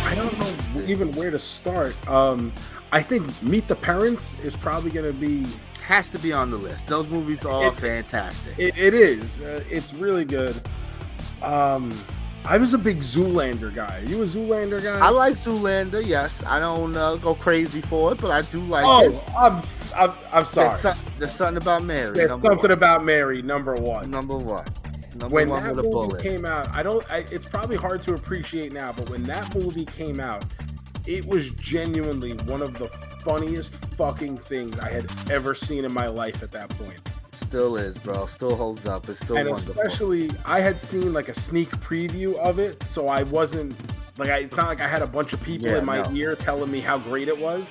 I don't know even where to start. I think Meet the Parents is probably going to be... Has to be on the list. Those movies are fantastic. It is. It's really good. I was a big Zoolander guy. Are you a Zoolander guy? I like Zoolander, yes. I don't go crazy for it, but I do like it. I'm sorry. There's something about Mary. There's something about Mary, number one. Number one when with that a movie bullet. came out, it's probably hard to appreciate now, but when that movie came out, it was genuinely one of the funniest fucking things I had ever seen in my life at that point. Still is, bro. Still holds up. It's still wonderful. Especially, I had seen like a sneak preview of it, so I wasn't like, it's not like I had a bunch of people in my ear telling me how great it was.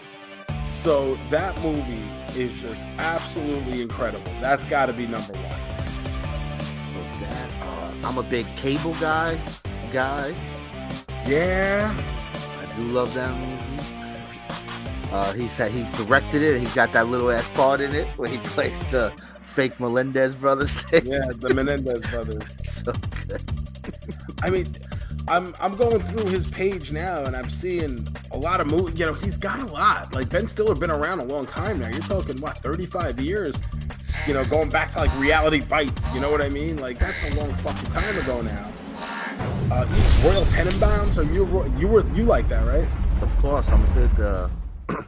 So that movie is just absolutely incredible. That's got to be number one. I'm a big Cable guy. Yeah, I do love that movie. He directed it. He's got that little ass part in it where he plays the fake Melendez brothers thing. Yeah, the Menendez brothers. So good. I mean, I'm going through his page now and I'm seeing a lot of movies. You know, he's got a lot. Like, Ben Stiller been around a long time now. You're talking, 35 years? You know, going back to like Reality Bites. You know what I mean? Like, that's a long fucking time ago now. Royal Tenenbaums. So you like that, right? Of course, I'm a big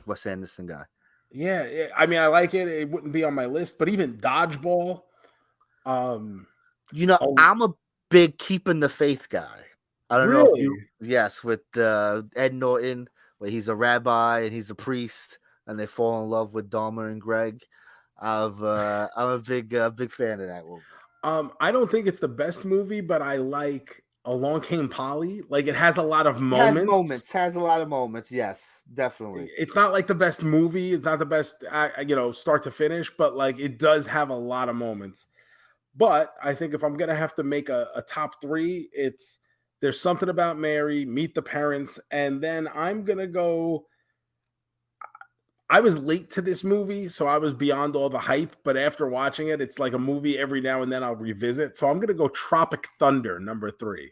Wes Anderson guy. Yeah, I mean, I like it. It wouldn't be on my list, but even Dodgeball. I'm a big Keeping the Faith guy. I don't know if you, with Ed Norton, where he's a rabbi and he's a priest, and they fall in love with Dahmer and Greg. I'm a big fan of that movie. I don't think it's the best movie, but I like Along Came Polly. Like, it has a lot of moments. Has a lot of moments. Yes, definitely. It's not like the best movie. It's not the best, start to finish, but like, it does have a lot of moments. But I think if I'm going to have to make a top three, There's Something About Mary, Meet the Parents, and then I'm going to go... I was late to this movie, so I was beyond all the hype, but after watching it, it's like a movie every now and then I'll revisit. So I'm going to go Tropic Thunder, number 3.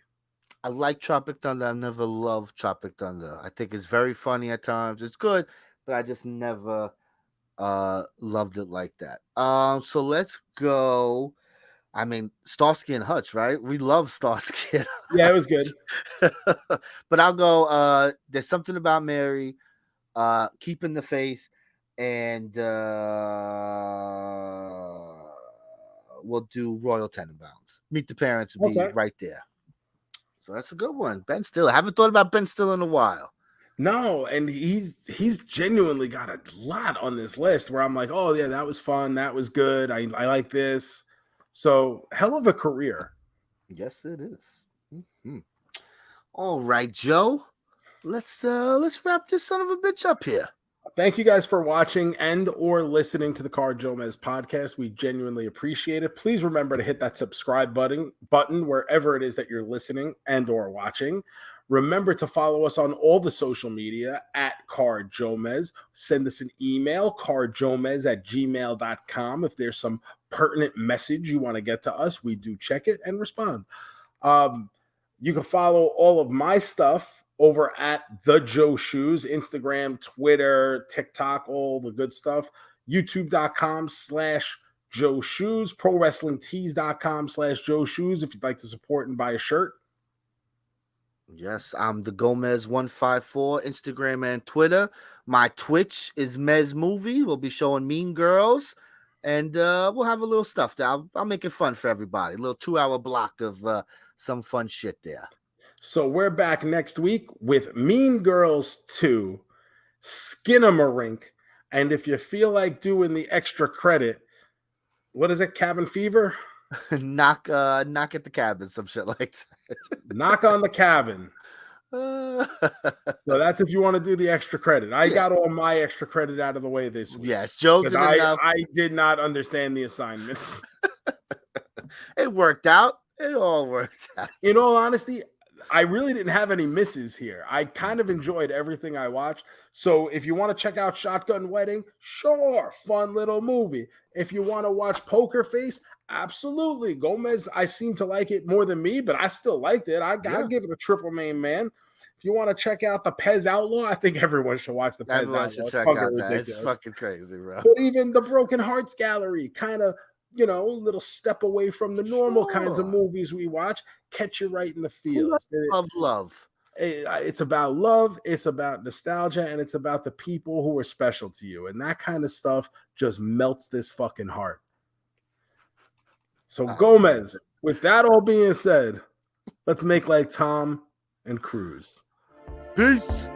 I like Tropic Thunder. I never loved Tropic Thunder. I think it's very funny at times. It's good, but I just never loved it like that. So let's go. I mean, Starsky and Hutch, right? We love Starsky and Hutch. Yeah, it was good. But I'll go, There's Something About Mary, Keeping the Faith, and we'll do Royal Tenenbaums. Meet the Parents will be right there. So that's a good one. Ben Stiller. I haven't thought about Ben Stiller in a while. No, and he's genuinely got a lot on this list where I'm like, oh yeah, that was fun. That was good. I like this. So hell of a career. Yes, it is. Mm-hmm. All right, Joe. Let's wrap this son of a bitch up here. Thank you guys for watching and or listening to the JoeMeZ podcast. We genuinely appreciate it. Please remember to hit that subscribe button wherever it is that you're listening and or watching. Remember to follow us on all the social media at JoeMeZ. Send us an email, cardjoemez@gmail.com. If there's some pertinent message you want to get to us, we do check it and respond. You can follow all of my stuff over at the Joe Shoes, Instagram, Twitter, TikTok, all the good stuff. YouTube.com/Joe Shoes, ProWrestlingTees.com/Joe Shoes if you'd like to support and buy a shirt. Yes, I'm the Gomez154, Instagram and Twitter. My Twitch is Mez Movie. We'll be showing Mean Girls, and we'll have a little stuff there. I'll make it fun for everybody. A little 2-hour block of some fun shit there. So we're back next week with Mean Girls 2, SKINAMARINK, and if you feel like doing the extra credit, what is it, Cabin Fever? knock at the cabin, some shit like that. Knock on the cabin. So that's if you want to do the extra credit. I got all my extra credit out of the way this week. Yes, Joe did enough. I did not understand the assignment. It worked out. It all worked out. In all honesty, I really didn't have any misses here. I kind of enjoyed everything I watched. So if you want to check out Shotgun Wedding, sure, fun little movie. If you want to watch Poker Face, absolutely. Gomez, I seem to like it more than me, but I still liked it. I give it a triple main man. If you want to check out the PEZ Outlaw, I think everyone should watch the PEZ Outlaw. Should check out that. Ridiculous. It's fucking crazy, bro. But even the Broken Hearts Gallery, kind of, a little step away from the normal kinds of movies we watch, catch you right in the feels. Love. It's about love, it's about nostalgia, and it's about the people who are special to you. And that kind of stuff just melts this fucking heart. So Gomez, with that all being said, let's make like Tom and Cruise. Peace.